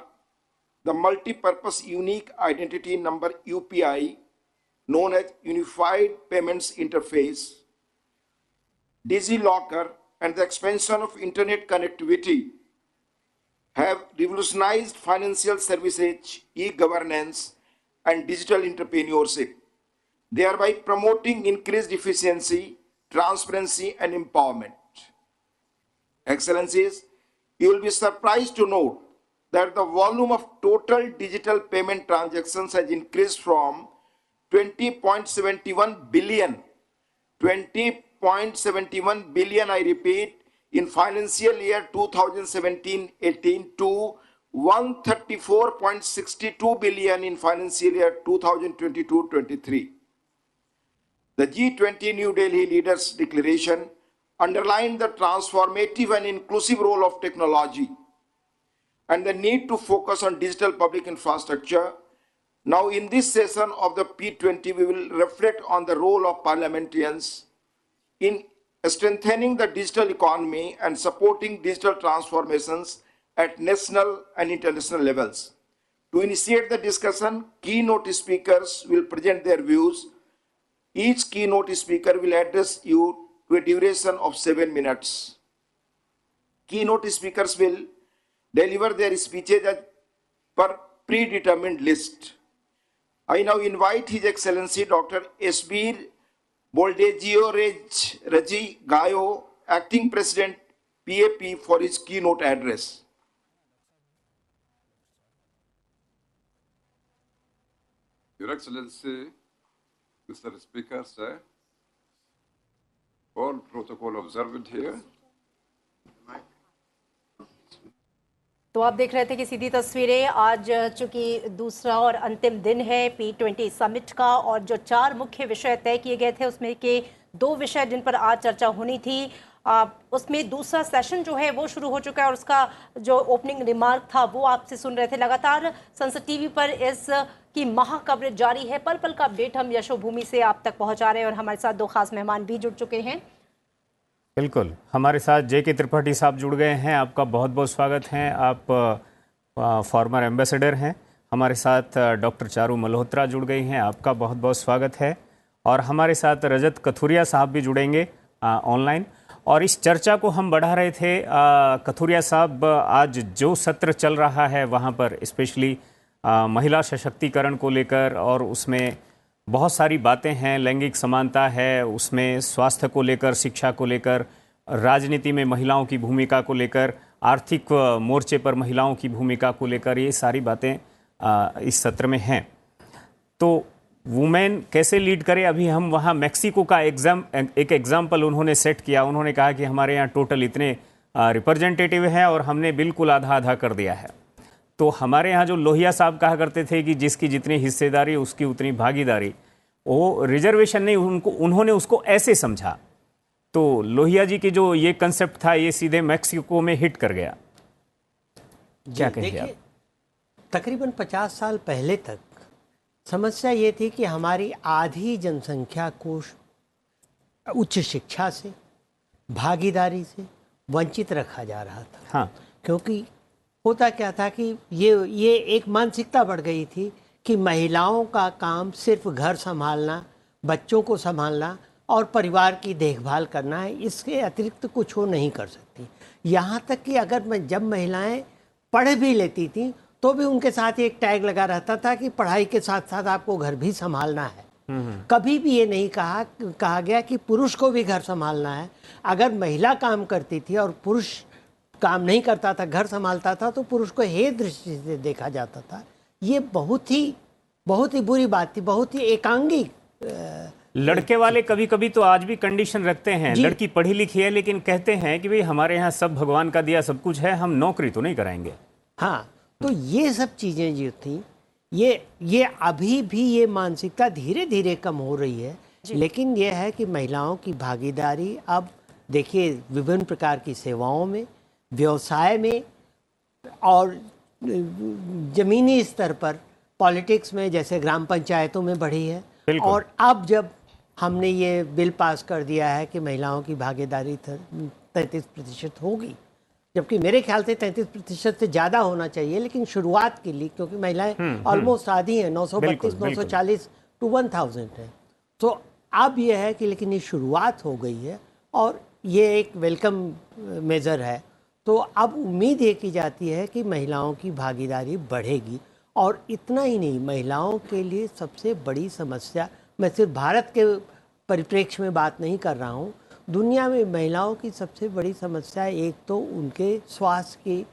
the multi-purpose unique identity number UPI, known as Unified Payments Interface, DigiLocker, and the expansion of internet connectivity have revolutionized financial services, e-governance, and digital entrepreneurship, thereby promoting increased efficiency, transparency, and empowerment. Excellencies, you will be surprised to note that the volume of total digital payment transactions has increased from 20.71 billion, I repeat, in financial year 2017-18 to 134.62 billion in financial year 2022-23. The G20 New Delhi Leaders Declaration underlined the transformative and inclusive role of technology and the need to focus on digital public infrastructure. Now, in this session of the P20, we will reflect on the role of parliamentarians in strengthening the digital economy and supporting digital transformations at national and international levels. To initiate the discussion, keynote speakers will present their views. Each keynote speaker will address you to a duration of 7 minutes. Keynote speakers will deliver their speeches as per predetermined list. I now invite His Excellency Dr. Esbir Boldegio Raji Gayo, Acting President PAP, for his keynote address. Your Excellency, Mr. Speaker, sir, all protocol observed here. तो आप देख रहे थे कि सीधी तस्वीरें। आज चूंकि दूसरा और अंतिम दिन है P20 समिट का, और जो 4 मुख्य विषय तय किए गए थे उसमें के 2 विषय जिन पर आज चर्चा होनी थी, उसमें दूसरा सेशन जो है वो शुरू हो चुका है, और उसका जो ओपनिंग रिमार्क था वो आपसे सुन रहे थे। लगातार संसद टीवी पर इस की महा कवरेज जारी है। पल पल का अपडेट हम यशोभूमि से आप तक पहुंचा रहे हैं, और हमारे साथ 2 खास मेहमान भी जुड़ चुके हैं। बिल्कुल, हमारे साथ JK त्रिपाठी साहब जुड़ गए हैं। आपका बहुत बहुत स्वागत है। आप फॉर्मर एम्बेसडर हैं। हमारे साथ डॉक्टर चारू मल्होत्रा जुड़ गई हैं। आपका बहुत बहुत स्वागत है। और हमारे साथ रजत कथुरिया साहब भी जुड़ेंगे ऑनलाइन। और इस चर्चा को हम बढ़ा रहे थे। कथुरिया साहब, आज जो सत्र चल रहा है वहाँ पर स्पेशली महिला सशक्तिकरण को लेकर, और उसमें बहुत सारी बातें हैं, लैंगिक समानता है, उसमें स्वास्थ्य को लेकर, शिक्षा को लेकर, राजनीति में महिलाओं की भूमिका को लेकर, आर्थिक मोर्चे पर महिलाओं की भूमिका को लेकर, ये सारी बातें इस सत्र में हैं। तो वुमेन कैसे लीड करे, अभी हम वहाँ मैक्सिको का एक एग्जाम्पल उन्होंने सेट किया। उन्होंने कहा कि हमारे यहाँ टोटल इतने रिप्रेजेंटेटिव हैं और हमने बिल्कुल आधा आधा कर दिया है। तो हमारे यहाँ जो लोहिया साहब कहा करते थे कि जिसकी जितनी हिस्सेदारी उसकी उतनी भागीदारी, वो रिजर्वेशन नहीं, उन्होंने उसको ऐसे समझा। तो लोहिया जी की जो ये कंसेप्ट था, ये सीधे मैक्सिको में हिट कर गया। क्या कहेंगे आप? तकरीबन 50 साल पहले तक समस्या ये थी कि हमारी आधी जनसंख्या को उच्च शिक्षा से, भागीदारी से वंचित रखा जा रहा था। हाँ। क्योंकि होता क्या था कि ये एक मानसिकता बढ़ गई थी कि महिलाओं का काम सिर्फ घर संभालना, बच्चों को संभालना और परिवार की देखभाल करना है, इसके अतिरिक्त कुछ वो नहीं कर सकती। यहाँ तक कि अगर जब महिलाएं पढ़ भी लेती थी तो भी उनके साथ एक टैग लगा रहता था कि पढ़ाई के साथ साथ आपको घर भी संभालना है। कभी भी ये नहीं कहा गया कि पुरुष को भी घर संभालना है। अगर महिला काम करती थी और पुरुष काम नहीं करता था, घर संभालता था, तो पुरुष को हे दृष्टि से देखा जाता था। ये बहुत ही बुरी बात थी, बहुत ही एकांगी। लड़के वाले कभी कभी तो आज भी कंडीशन रखते हैं, लड़की पढ़ी लिखी है लेकिन कहते हैं कि भाई हमारे यहाँ सब भगवान का दिया सब कुछ है, हम नौकरी तो नहीं कराएंगे। हाँ, तो ये सब चीज़ें जो थी, ये अभी भी ये मानसिकता धीरे धीरे कम हो रही है। लेकिन ये है कि महिलाओं की भागीदारी अब देखिए विभिन्न प्रकार की सेवाओं में, व्यवसाय में और ज़मीनी स्तर पर पॉलिटिक्स में, जैसे ग्राम पंचायतों में बढ़ी है। और अब जब हमने ये बिल पास कर दिया है कि महिलाओं की भागीदारी 33% होगी, जबकि मेरे ख्याल से 33% से ज़्यादा होना चाहिए, लेकिन शुरुआत के लिए, क्योंकि महिलाएं ऑलमोस्ट आधी हैं, 932, 940 टू 1000 है। तो अब यह है कि लेकिन ये शुरुआत हो गई है और ये एक वेलकम मेज़र है। तो अब उम्मीद ये की जाती है कि महिलाओं की भागीदारी बढ़ेगी। और इतना ही नहीं, महिलाओं के लिए सबसे बड़ी समस्या, मैं सिर्फ भारत के परिप्रेक्ष्य में बात नहीं कर रहा हूँ, दुनिया में महिलाओं की सबसे बड़ी समस्या एक तो उनके स्वास्थ्य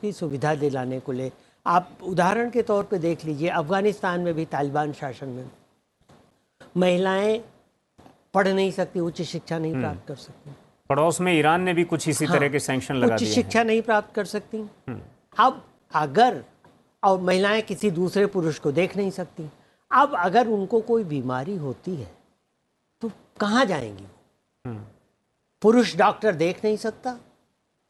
की सुविधा दिलाने को ले। आप उदाहरण के तौर पे देख लीजिए, अफ़गानिस्तान में भी तालिबान शासन में महिलाएं पढ़ नहीं सकती, उच्च शिक्षा नहीं प्राप्त कर सकती। पड़ोस में ईरान ने भी कुछ इसी तरह के सैंक्शन लगा दिए हैं। उच्च शिक्षा नहीं प्राप्त कर सकती। अब अगर और महिलाएं किसी दूसरे पुरुष को देख नहीं सकती। अब अगर उनको कोई बीमारी होती है तो कहाँ जाएंगी? पुरुष डॉक्टर देख नहीं सकता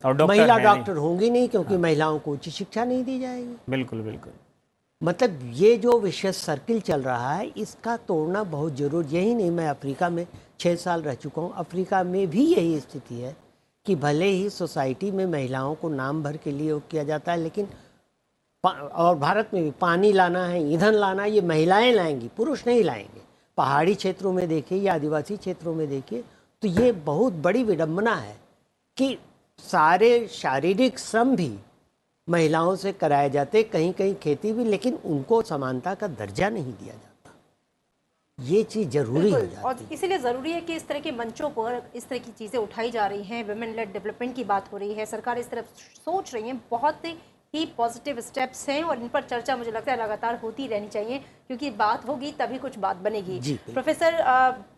और महिला डॉक्टर होंगी नहीं, क्योंकि महिलाओं को उच्च शिक्षा नहीं दी जाएगी। बिल्कुल बिल्कुल। मतलब ये जो विशेष सर्किल चल रहा है, इसका तोड़ना बहुत जरूरी। यही नहीं, मैं अफ्रीका में 6 साल रह चुका हूँ, अफ्रीका में भी यही स्थिति है कि भले ही सोसाइटी में महिलाओं को नाम भर के लिए किया जाता है, लेकिन और भारत में भी पानी लाना है, ईंधन लाना है, ये महिलाएं लाएंगी, पुरुष नहीं लाएंगे। पहाड़ी क्षेत्रों में देखिए या आदिवासी क्षेत्रों में देखिए, तो ये बहुत बड़ी विडंबना है कि सारे शारीरिक श्रम भी महिलाओं से कराए जाते, कहीं कहीं खेती भी, लेकिन उनको समानता का दर्जा नहीं दिया जाता। ये चीज़ जरूरी है और इसीलिए ज़रूरी है कि इस तरह के मंचों पर इस तरह की चीज़ें उठाई जा रही हैं, वुमेन लेड डेवलपमेंट की बात हो रही है, सरकार इस तरफ सोच रही है, बहुत ही पॉजिटिव स्टेप्स हैं और इन पर चर्चा मुझे लगता है लगातार होती रहनी चाहिए, क्योंकि बात होगी तभी कुछ बात बनेगी। प्रोफेसर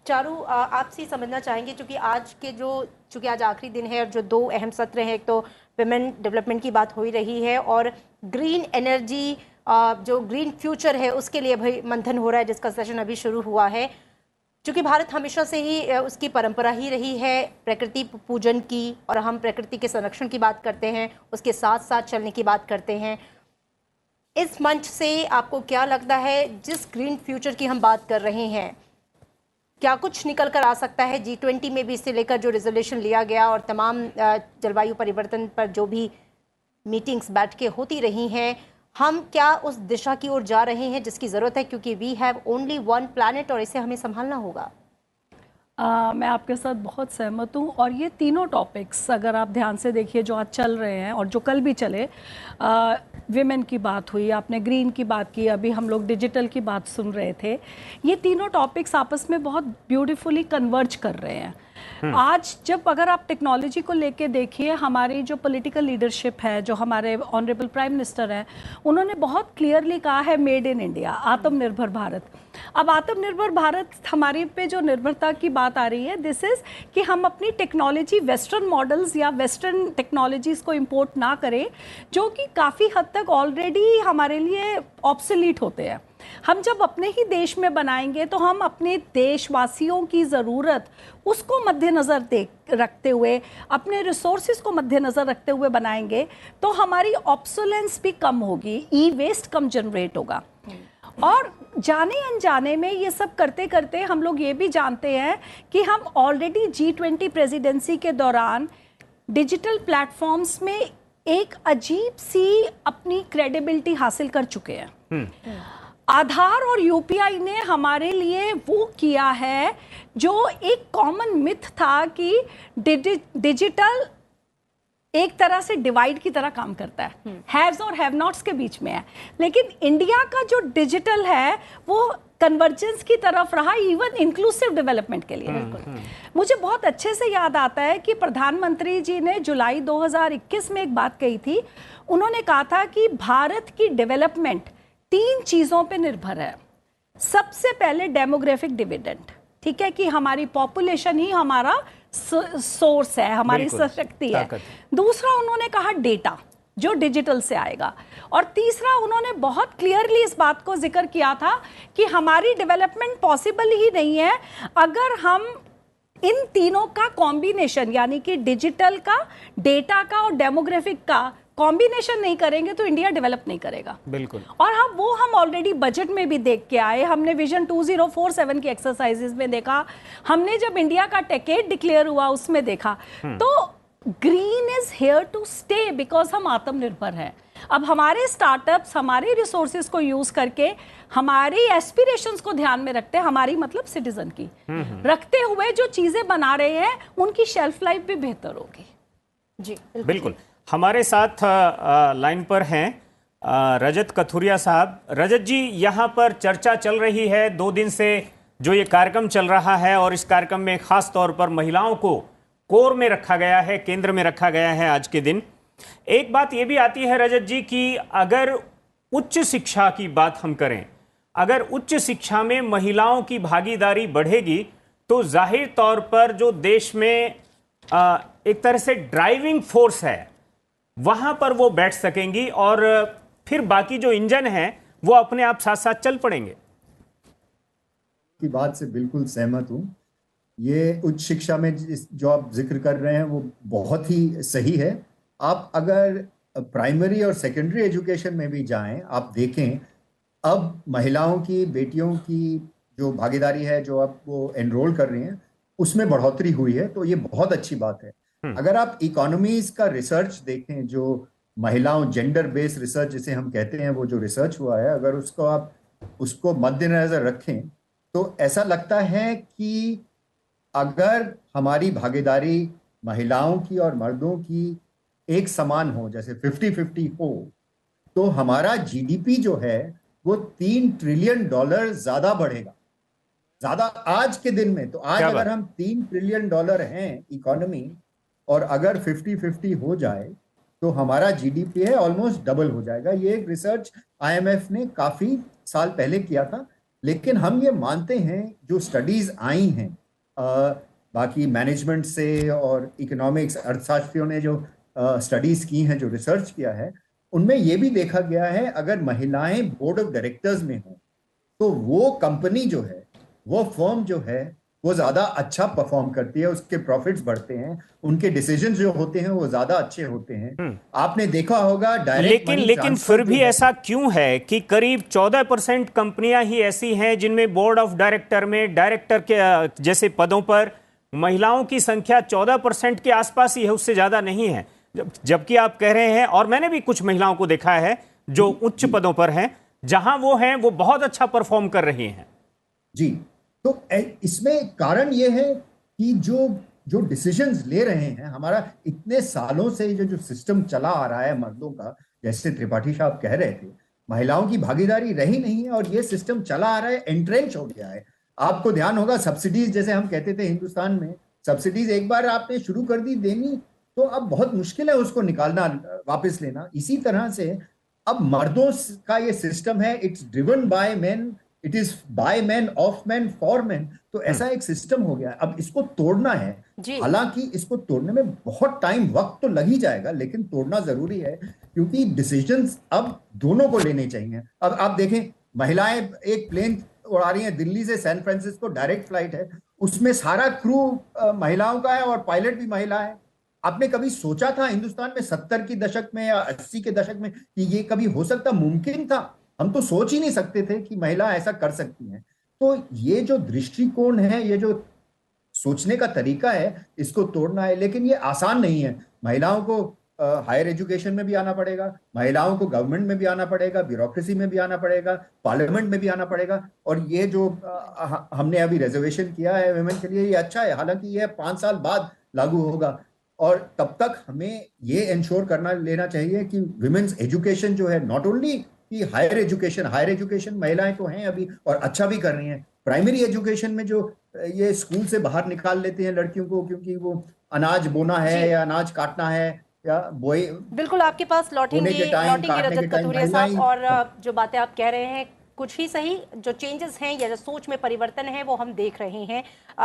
चारू, आपसे समझना चाहेंगे, चूँकि आज आखिरी दिन है और जो 2 अहम सत्र हैं, एक तो वुमेन डेवलपमेंट की बात हो ही रही है और ग्रीन एनर्जी, जो ग्रीन फ्यूचर है उसके लिए भाई मंथन हो रहा है, जिसका सेशन अभी शुरू हुआ है। चूँकि भारत हमेशा से ही उसकी परंपरा ही रही है प्रकृति पूजन की, और हम प्रकृति के संरक्षण की बात करते हैं, उसके साथ साथ चलने की बात करते हैं। इस मंच से आपको क्या लगता है, जिस ग्रीन फ्यूचर की हम बात कर रहे हैं, क्या कुछ निकल कर आ सकता है? G20 में भी इससे लेकर जो रिजोल्यूशन लिया गया और तमाम जलवायु परिवर्तन पर जो भी मीटिंग्स बैठ के होती रही हैं, हम क्या उस दिशा की ओर जा रहे हैं जिसकी ज़रूरत है, क्योंकि we have only one planet और इसे हमें संभालना होगा? मैं आपके साथ बहुत सहमत हूँ और ये तीनों टॉपिक्स अगर आप ध्यान से देखिए जो आज चल रहे हैं और जो कल भी चले, विमेन की बात हुई, आपने ग्रीन की बात की, अभी हम लोग डिजिटल की बात सुन रहे थे, ये तीनों टॉपिक्स आपस में बहुत ब्यूटीफुली कन्वर्ज कर रहे हैं। आज जब अगर आप टेक्नोलॉजी को लेके देखिए, हमारी जो पॉलिटिकल लीडरशिप है, जो हमारे ऑनरेबल प्राइम मिनिस्टर हैं, उन्होंने बहुत क्लियरली कहा है मेड इन इंडिया, आत्मनिर्भर भारत। अब आत्मनिर्भर भारत हमारी पे जो निर्भरता की बात आ रही है, दिस इज़ कि हम अपनी टेक्नोलॉजी वेस्टर्न मॉडल्स या वेस्टर्न टेक्नोलॉजीज को इंपोर्ट ना करें, जो कि काफ़ी हद तक ऑलरेडी हमारे लिए ऑब्सोलीट होते हैं। हम जब अपने ही देश में बनाएंगे तो हम अपने देशवासियों की ज़रूरत उसको मद्देनज़र रखते हुए, अपने रिसोर्सेज को मद्देनज़र रखते हुए बनाएंगे तो हमारी ऑब्सोलेंस भी कम होगी, ई वेस्ट कम जनरेट होगा। और जाने अनजाने में ये सब करते करते हम लोग ये भी जानते हैं कि हम ऑलरेडी G20 प्रेसिडेंसी के दौरान डिजिटल प्लेटफॉर्म्स में एक अजीब सी अपनी क्रेडिबिलिटी हासिल कर चुके हैं। आधार और यूपीआई ने हमारे लिए वो किया है जो एक कॉमन मिथ था कि डिजिटल एक तरह से डिवाइड की तरह काम करता है, हैव्स और हैव नॉट्स के बीच में है। लेकिन इंडिया का जो डिजिटल है वो कन्वर्जेंस की तरफ रहा, इवन इंक्लूसिव डेवलपमेंट के लिए। मुझे बहुत अच्छे से याद आता है कि प्रधानमंत्री जी ने जुलाई 2021 में एक बात कही थी। उन्होंने कहा था कि भारत की डेवलपमेंट 3 चीज़ों पे निर्भर है। सबसे पहले डेमोग्राफिक डिविडेंड, ठीक है, कि हमारी पॉपुलेशन ही हमारा सोर्स है, हमारी शक्ति है। दूसरा उन्होंने कहा डेटा जो डिजिटल से आएगा, और तीसरा उन्होंने बहुत क्लियरली इस बात को जिक्र किया था कि हमारी डेवलपमेंट पॉसिबल ही नहीं है अगर हम इन तीनों का कॉम्बिनेशन, यानी कि डिजिटल का, डेटा का और डेमोग्राफिक का कॉम्बिनेशन नहीं करेंगे तो इंडिया डेवलप नहीं करेगा। बिल्कुल। और हम ऑलरेडी बजट में भी देख के आए, हमने विजन 2047 की एक्सरसाइजेस में देखा, हमने जब इंडिया का टेकेड डिक्लेयर हुआ उसमें देखा। तो green is here to stay because हम आत्मनिर्भर हैं। अब हमारे स्टार्टअप्स हमारे रिसोर्सेज को यूज करके हमारी एस्पिरेशंस को ध्यान में रखते हैं, हमारी मतलब सिटीजन की रखते हुए जो चीजें बना रहे हैं उनकी शेल्फ लाइफ भी बेहतर होगी। जी बिल्कुल। हमारे साथ लाइन पर हैं रजत कथुरिया साहब। रजत जी, यहाँ पर चर्चा चल रही है 2 दिन से जो ये कार्यक्रम चल रहा है, और इस कार्यक्रम में खास तौर पर महिलाओं को कोर में रखा गया है, केंद्र में रखा गया है आज के दिन। एक बात ये भी आती है रजत जी कि अगर उच्च शिक्षा की बात हम करें, अगर उच्च शिक्षा में महिलाओं की भागीदारी बढ़ेगी तो जाहिर तौर पर जो देश में एक तरह से ड्राइविंग फोर्स है वहां पर वो बैठ सकेंगी और फिर बाकी जो इंजन है वो अपने आप साथ साथ चल पड़ेंगे। की बात से बिल्कुल सहमत हूँ। ये उच्च शिक्षा में जो आप जिक्र कर रहे हैं वो बहुत ही सही है। आप अगर प्राइमरी और सेकेंडरी एजुकेशन में भी जाएं, आप देखें अब महिलाओं की, बेटियों की जो भागीदारी है, जो आप वो एनरोल कर रही हैं, उसमें बढ़ोतरी हुई है, तो ये बहुत अच्छी बात है। अगर आप इकोनॉमीज का रिसर्च देखें, जो महिलाओं जेंडर बेस्ड रिसर्च जिसे हम कहते हैं, वो जो रिसर्च हुआ है, अगर उसको मद्देनजर रखें तो ऐसा लगता है कि अगर हमारी भागीदारी महिलाओं की और मर्दों की एक समान हो, जैसे 50-50 हो, तो हमारा जीडीपी जो है वो $3 ट्रिलियन ज्यादा बढ़ेगा, ज्यादा आज के दिन में। तो आज अगर हम $3 ट्रिलियन हैं इकोनॉमी, और अगर 50-50 हो जाए तो हमारा जीडीपी है ऑलमोस्ट डबल हो जाएगा। ये एक रिसर्च आईएमएफ ने काफी साल पहले किया था, लेकिन हम ये मानते हैं जो स्टडीज आई हैं बाकी मैनेजमेंट से और इकोनॉमिक्स अर्थशास्त्रियों ने जो स्टडीज की हैं, जो रिसर्च किया है, उनमें ये भी देखा गया है अगर महिलाएं बोर्ड ऑफ डायरेक्टर्स में हो तो वो कंपनी जो है, वो फर्म जो है, वो ज्यादा अच्छा परफॉर्म करती है, उसके प्रॉफिट्स बढ़ते हैं, उनके डिसीजंस जो होते हैं वो ज्यादा अच्छे होते हैं। आपने देखा होगा डायरेक्ट लेकिन फिर भी ऐसा क्यों है कि करीब 14% कंपनियां ही ऐसी हैं जिनमें बोर्ड ऑफ डायरेक्टर में डायरेक्टर के जैसे पदों पर महिलाओं की संख्या 14% के आसपास ही है, उससे ज्यादा नहीं है। जबकि आप कह रहे हैं, और मैंने भी कुछ महिलाओं को देखा है जो उच्च पदों पर हैं, जहां वो हैं वो बहुत अच्छा परफॉर्म कर रही हैं। जी, तो इसमें कारण ये है कि जो जो डिसीजंस ले रहे हैं, हमारा इतने सालों से जो सिस्टम चला आ रहा है मर्दों का, जैसे त्रिपाठी साहब कह रहे थे, महिलाओं की भागीदारी रही नहीं है और ये सिस्टम चला आ रहा है, एंट्रेंच हो गया है। आपको ध्यान होगा सब्सिडीज, जैसे हम कहते थे हिंदुस्तान में, सब्सिडीज एक बार आपने शुरू कर दी देनी तो अब बहुत मुश्किल है उसको निकालना, वापस लेना। इसी तरह से अब मर्दों का ये सिस्टम है, it's driven by main, it is by man, of man, for man. तो ऐसा एक सिस्टम हो गया है, अब इसको तोड़ना है। हालांकि इसको तोड़ने में बहुत टाइम, वक्त तो लग ही जाएगा, लेकिन तोड़ना जरूरी है क्योंकि डिसीजंस अब दोनों को लेने चाहिए। अब आप देखें, महिलाएं एक प्लेन उड़ा रही हैं दिल्ली से सैन फ्रांसिस्को, डायरेक्ट फ्लाइट है, उसमें सारा क्रू महिलाओं का है और पायलट भी महिला है। आपने कभी सोचा था हिंदुस्तान में 70 के दशक में या 80 के दशक में कि ये कभी हो सकता, मुमकिन था? हम तो सोच ही नहीं सकते थे कि महिला ऐसा कर सकती हैं। तो ये जो दृष्टिकोण है, ये जो सोचने का तरीका है, इसको तोड़ना है। लेकिन ये आसान नहीं है। महिलाओं को हायर एजुकेशन में भी आना पड़ेगा, महिलाओं को गवर्नमेंट में भी आना पड़ेगा, ब्यूरोक्रेसी में भी आना पड़ेगा, पार्लियामेंट में भी आना पड़ेगा। और ये जो हमने अभी रिजर्वेशन किया है वुमेन के लिए, ये अच्छा है। हालांकि ये 5 साल बाद लागू होगा और तब तक हमें ये इंश्योर करना लेना चाहिए कि विमेन्स एजुकेशन जो है, नॉट ओनली कि हायर एजुकेशन महिलाएं तो हैं अभी और अच्छा भी कर रही हैं, प्राइमरी एजुकेशन में जो ये स्कूल से बाहर निकाल लेते हैं लड़कियों को क्योंकि वो अनाज बोना है या अनाज काटना है या बोए, बिल्कुल आपके पास लौटेंगे रजत कथुरिया साहब। और जो बातें आप कह रहे हैं कुछ ही सही, जो चेंजेस हैं या जो सोच में परिवर्तन है वो हम देख रहे हैं।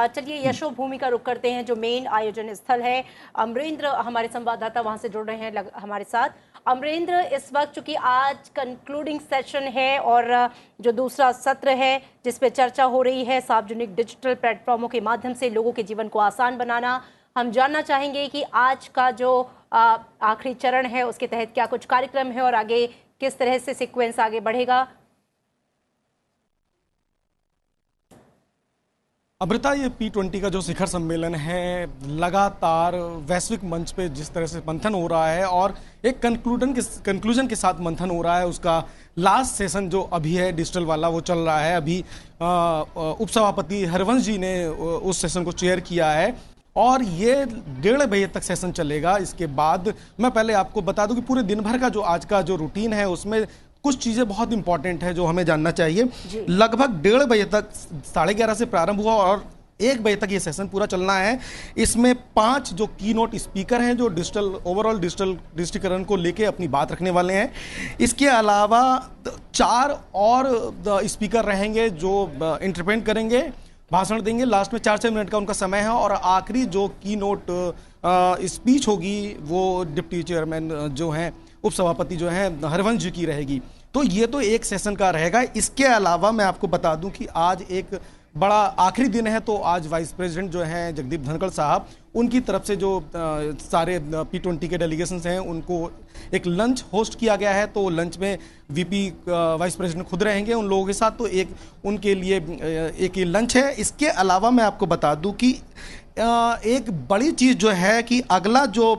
चलिए यशो भूमि का रुख करते हैं, जो मेन आयोजन स्थल है। अमरेंद्र हमारे संवाददाता वहां से जुड़ रहे हैं हमारे साथ। अमरेंद्र, इस वक्त चूंकि आज कंक्लूडिंग सेशन है और जो दूसरा सत्र है जिस पे चर्चा हो रही है सार्वजनिक डिजिटल प्लेटफॉर्मों के माध्यम से लोगों के जीवन को आसान बनाना, हम जानना चाहेंगे कि आज का जो आखिरी चरण है उसके तहत क्या कुछ कार्यक्रम है और आगे किस तरह से सीक्वेंस आगे बढ़ेगा। अमृता, ये P20 का जो शिखर सम्मेलन है लगातार वैश्विक मंच पे जिस तरह से मंथन हो रहा है और एक कंक्लूजन के साथ मंथन हो रहा है, उसका लास्ट सेशन जो अभी है डिजिटल वाला वो चल रहा है। अभी उपसभापति हरवंश जी ने उस सेशन को चेयर किया है और ये 1:30 बजे तक सेशन चलेगा। इसके बाद मैं पहले आपको बता दूं कि पूरे दिन भर का जो आज का जो रूटीन है उसमें कुछ चीज़ें बहुत इंपॉर्टेंट है जो हमें जानना चाहिए। लगभग 1:30 बजे तक, 11:30 से प्रारंभ हुआ और 1 बजे तक ये सेशन पूरा चलना है। इसमें 5 जो कीनोट स्पीकर हैं जो ओवरऑल डिजिटलीकरण को लेके अपनी बात रखने वाले हैं। इसके अलावा 4 और स्पीकर रहेंगे जो इंटरप्रेट करेंगे, भाषण देंगे। लास्ट में 4-6 मिनट का उनका समय है और आखिरी जो कीनोट स्पीच होगी वो डिप्टी चेयरमैन जो हैं, उपसभापति जो हैं हरवंश जी की रहेगी। तो ये तो एक सेशन का रहेगा। इसके अलावा मैं आपको बता दूं कि आज एक बड़ा आखिरी दिन है, तो आज वाइस प्रेसिडेंट जो हैं जगदीप धनखड़ साहब, उनकी तरफ से जो सारे P20 के डेलीगेशंस हैं उनको एक लंच होस्ट किया गया है। तो लंच में VP वाइस प्रेसिडेंट खुद रहेंगे उन लोगों के साथ, तो एक उनके लिए एक लंच है। इसके अलावा मैं आपको बता दूं कि एक बड़ी चीज़ जो है कि अगला जो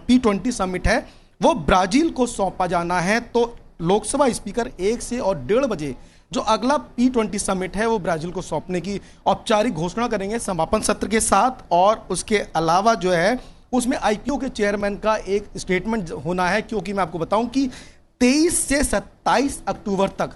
P20 समिट है वो ब्राज़ील को सौंपा जाना है। तो लोकसभा स्पीकर 1 से और 1:30 बजे जो अगला P20 समिट है वो ब्राज़ील को सौंपने की औपचारिक घोषणा करेंगे समापन सत्र के साथ। और उसके अलावा जो है उसमें IPO के चेयरमैन का एक स्टेटमेंट होना है, क्योंकि मैं आपको बताऊं कि 23 से 27 अक्टूबर तक,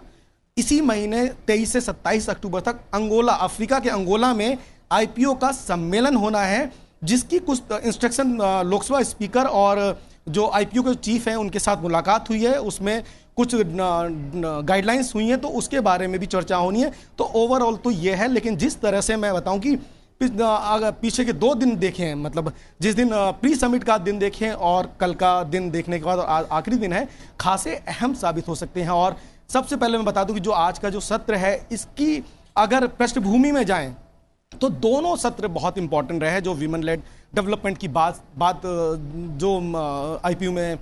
इसी महीने 23 से 27 अक्टूबर तक अंगोला, अफ्रीका के अंगोला में IPO का सम्मेलन होना है, जिसकी कुछ इंस्ट्रक्शन लोकसभा स्पीकर और जो IPO के चीफ हैं उनके साथ मुलाकात हुई है, उसमें कुछ गाइडलाइंस हुई हैं, तो उसके बारे में भी चर्चा होनी है। तो ओवरऑल तो ये है। लेकिन जिस तरह से मैं बताऊं कि अगर पीछे के 2 दिन देखें, मतलब जिस दिन प्री समिट का दिन देखें और कल का दिन देखने के बाद आखिरी दिन है, खासे अहम साबित हो सकते हैं। और सबसे पहले मैं बता दूं कि जो आज का जो सत्र है इसकी अगर पृष्ठभूमि में जाएं तो दोनों सत्र बहुत इंपॉर्टेंट रहे। जो वीमेन लेड डेवलपमेंट की बात जो IPO में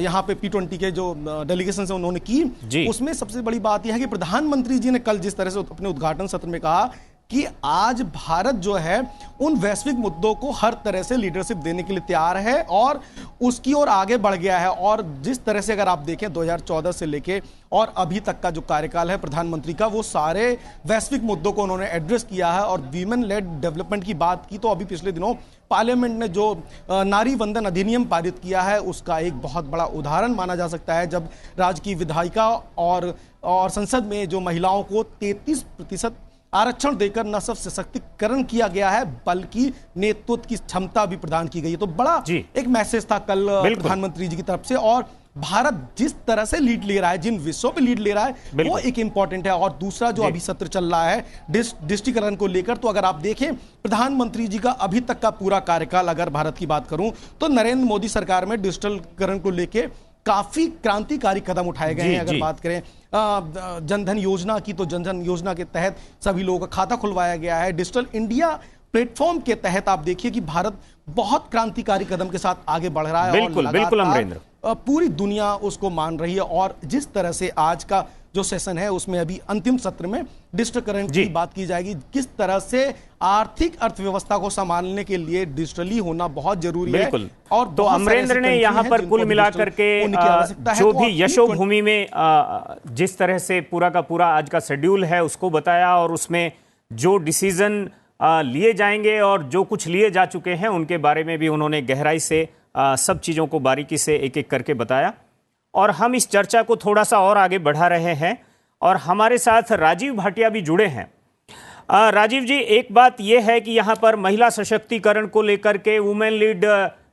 यहाँ पे P20 के जो डेलीगेशन है उन्होंने की, उसमें सबसे बड़ी बात यह है कि प्रधानमंत्री जी ने कल जिस तरह से अपने उद्घाटन सत्र में कहा कि आज भारत जो है उन वैश्विक मुद्दों को हर तरह से लीडरशिप देने के लिए तैयार है और उसकी ओर आगे बढ़ गया है। और जिस तरह से अगर आप देखें 2014 से लेके और अभी तक का जो कार्यकाल है प्रधानमंत्री का, वो सारे वैश्विक मुद्दों को उन्होंने एड्रेस किया है। और वीमेन लेड डेवलपमेंट की बात की तो अभी पिछले दिनों पार्लियामेंट ने जो नारी वंदन अधिनियम पारित किया है उसका एक बहुत बड़ा उदाहरण माना जा सकता है, जब राज्य की विधायिका और संसद में जो महिलाओं को 33% आरक्षण देकर न सिर्फ सशक्तिकरण किया गया है बल्कि नेतृत्व की क्षमता भी प्रदान की गई है। तो बड़ा एक मैसेज था कल प्रधानमंत्री जी की तरफ से। और भारत जिस तरह से लीड ले रहा है, जिन विषयों पे लीड ले रहा है, वो एक इंपॉर्टेंट है। और दूसरा जो अभी सत्र चल रहा है डिजिटलीकरण को लेकर, तो अगर आप देखें प्रधानमंत्री जी का अभी तक का पूरा कार्यकाल अगर भारत की बात करूं तो नरेंद्र मोदी सरकार में डिजिटलीकरण को लेकर काफी क्रांतिकारी कदम उठाए गए हैं। अगर बात करें जनधन योजना की, तो जनधन योजना के तहत सभी लोगों का खाता खुलवाया गया है। डिजिटल इंडिया प्लेटफॉर्म के तहत आप देखिए कि भारत बहुत क्रांतिकारी कदम के साथ आगे बढ़ रहा है। बिल्कुल, और बिल्कुल अमरेंद्र, पूरी दुनिया उसको मान रही है। और जिस तरह से आज का जो सेशन है उसमें अभी अंतिम सत्र में डिजिटलीकरण की बात की जाएगी, किस तरह से आर्थिक अर्थव्यवस्था को संभालने के लिए डिजिटली होना बहुत जरूरी है। और तो अमरेंद्र ने यहाँ पर कुल मिलाकर के जो भी यशोभूमि में जिस तरह से पूरा का पूरा आज का शेड्यूल है उसको बताया, और उसमें जो डिसीजन लिए जाएंगे और जो कुछ लिए जा चुके हैं उनके बारे में भी उन्होंने गहराई से सब चीज़ों को बारीकी से एक एक करके बताया। और हम इस चर्चा को थोड़ा सा और आगे बढ़ा रहे हैं और हमारे साथ राजीव भाटिया भी जुड़े हैं। राजीव जी, एक बात यह है कि यहाँ पर महिला सशक्तिकरण को लेकर के वुमेन लीड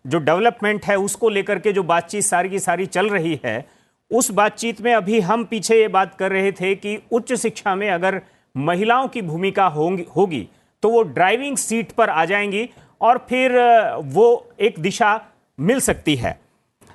जो डेवलपमेंट है उसको लेकर के जो बातचीत सारी की सारी चल रही है, उस बातचीत में अभी हम पीछे ये बात कर रहे थे कि उच्च शिक्षा में अगर महिलाओं की भूमिका होगी तो वो ड्राइविंग सीट पर आ जाएंगी और फिर वो एक दिशा मिल सकती है।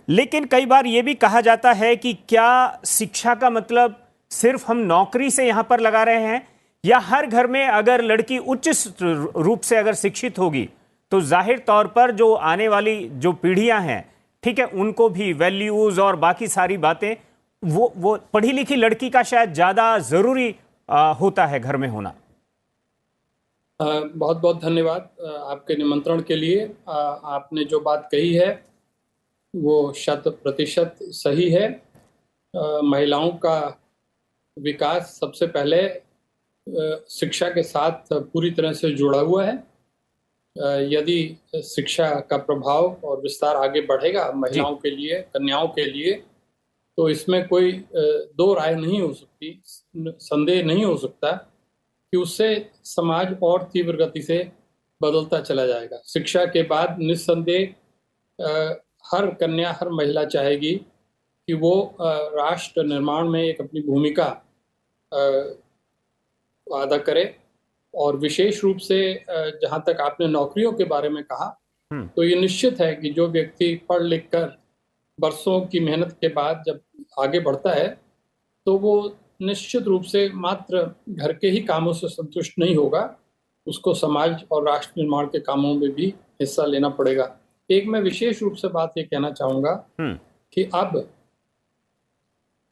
लेकिन कई बार ये भी कहा जाता है कि क्या शिक्षा का मतलब सिर्फ हम नौकरी से यहाँ पर लगा रहे हैं, या हर घर में अगर लड़की उच्च रूप से अगर शिक्षित होगी तो जाहिर तौर पर जो आने वाली जो पीढ़ियां हैं, ठीक है, उनको भी वैल्यूज और बाकी सारी बातें वो पढ़ी लिखी लड़की का शायद ज़्यादा ज़रूरी होता है घर में होना। बहुत बहुत धन्यवाद आपके निमंत्रण के लिए। आपने जो बात कही है वो 100% सही है। महिलाओं का विकास सबसे पहले शिक्षा के साथ पूरी तरह से जुड़ा हुआ है। यदि शिक्षा का प्रभाव और विस्तार आगे बढ़ेगा महिलाओं के लिए, कन्याओं के लिए, तो इसमें कोई दो राय नहीं हो सकती, संदेह नहीं हो सकता कि उससे समाज और तीव्र गति से बदलता चला जाएगा। शिक्षा के बाद निस्संदेह हर कन्या, हर महिला चाहेगी कि वो राष्ट्र निर्माण में एक अपनी भूमिका अदा करे। और विशेष रूप से जहाँ तक आपने नौकरियों के बारे में कहा, तो ये निश्चित है कि जो व्यक्ति पढ़ लिख कर बरसों की मेहनत के बाद जब आगे बढ़ता है तो वो निश्चित रूप से मात्र घर के ही कामों से संतुष्ट नहीं होगा, उसको समाज और राष्ट्र निर्माण के कामों में भी हिस्सा लेना पड़ेगा। एक मैं विशेष रूप से बात ये कहना चाहूँगा कि अब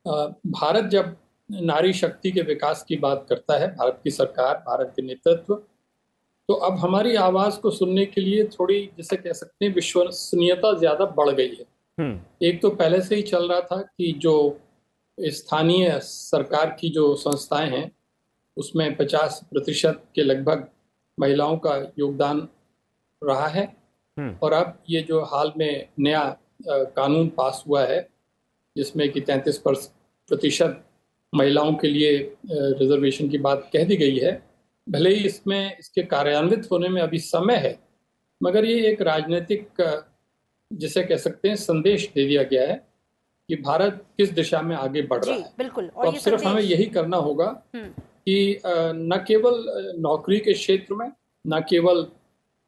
भारत जब नारी शक्ति के विकास की बात करता है, भारत की सरकार, भारत के नेतृत्व, तो अब हमारी आवाज़ को सुनने के लिए थोड़ी, जिसे कह सकते हैं, विश्वसनीयता ज़्यादा बढ़ गई है। एक तो पहले से ही चल रहा था कि जो स्थानीय सरकार की जो संस्थाएं हैं उसमें 50% के लगभग महिलाओं का योगदान रहा है। और अब ये जो हाल में नया कानून पास हुआ है जिसमें कि 33% महिलाओं के लिए रिजर्वेशन की बात कह दी गई है, भले ही इसमें इसके कार्यान्वित होने में अभी समय है, मगर ये एक राजनीतिक, जिसे कह सकते हैं, संदेश दे दिया गया है कि भारत किस दिशा में आगे बढ़ रहा है। बिल्कुल। और अब सिर्फ हमें यही करना होगा कि न केवल नौकरी के क्षेत्र में, न केवल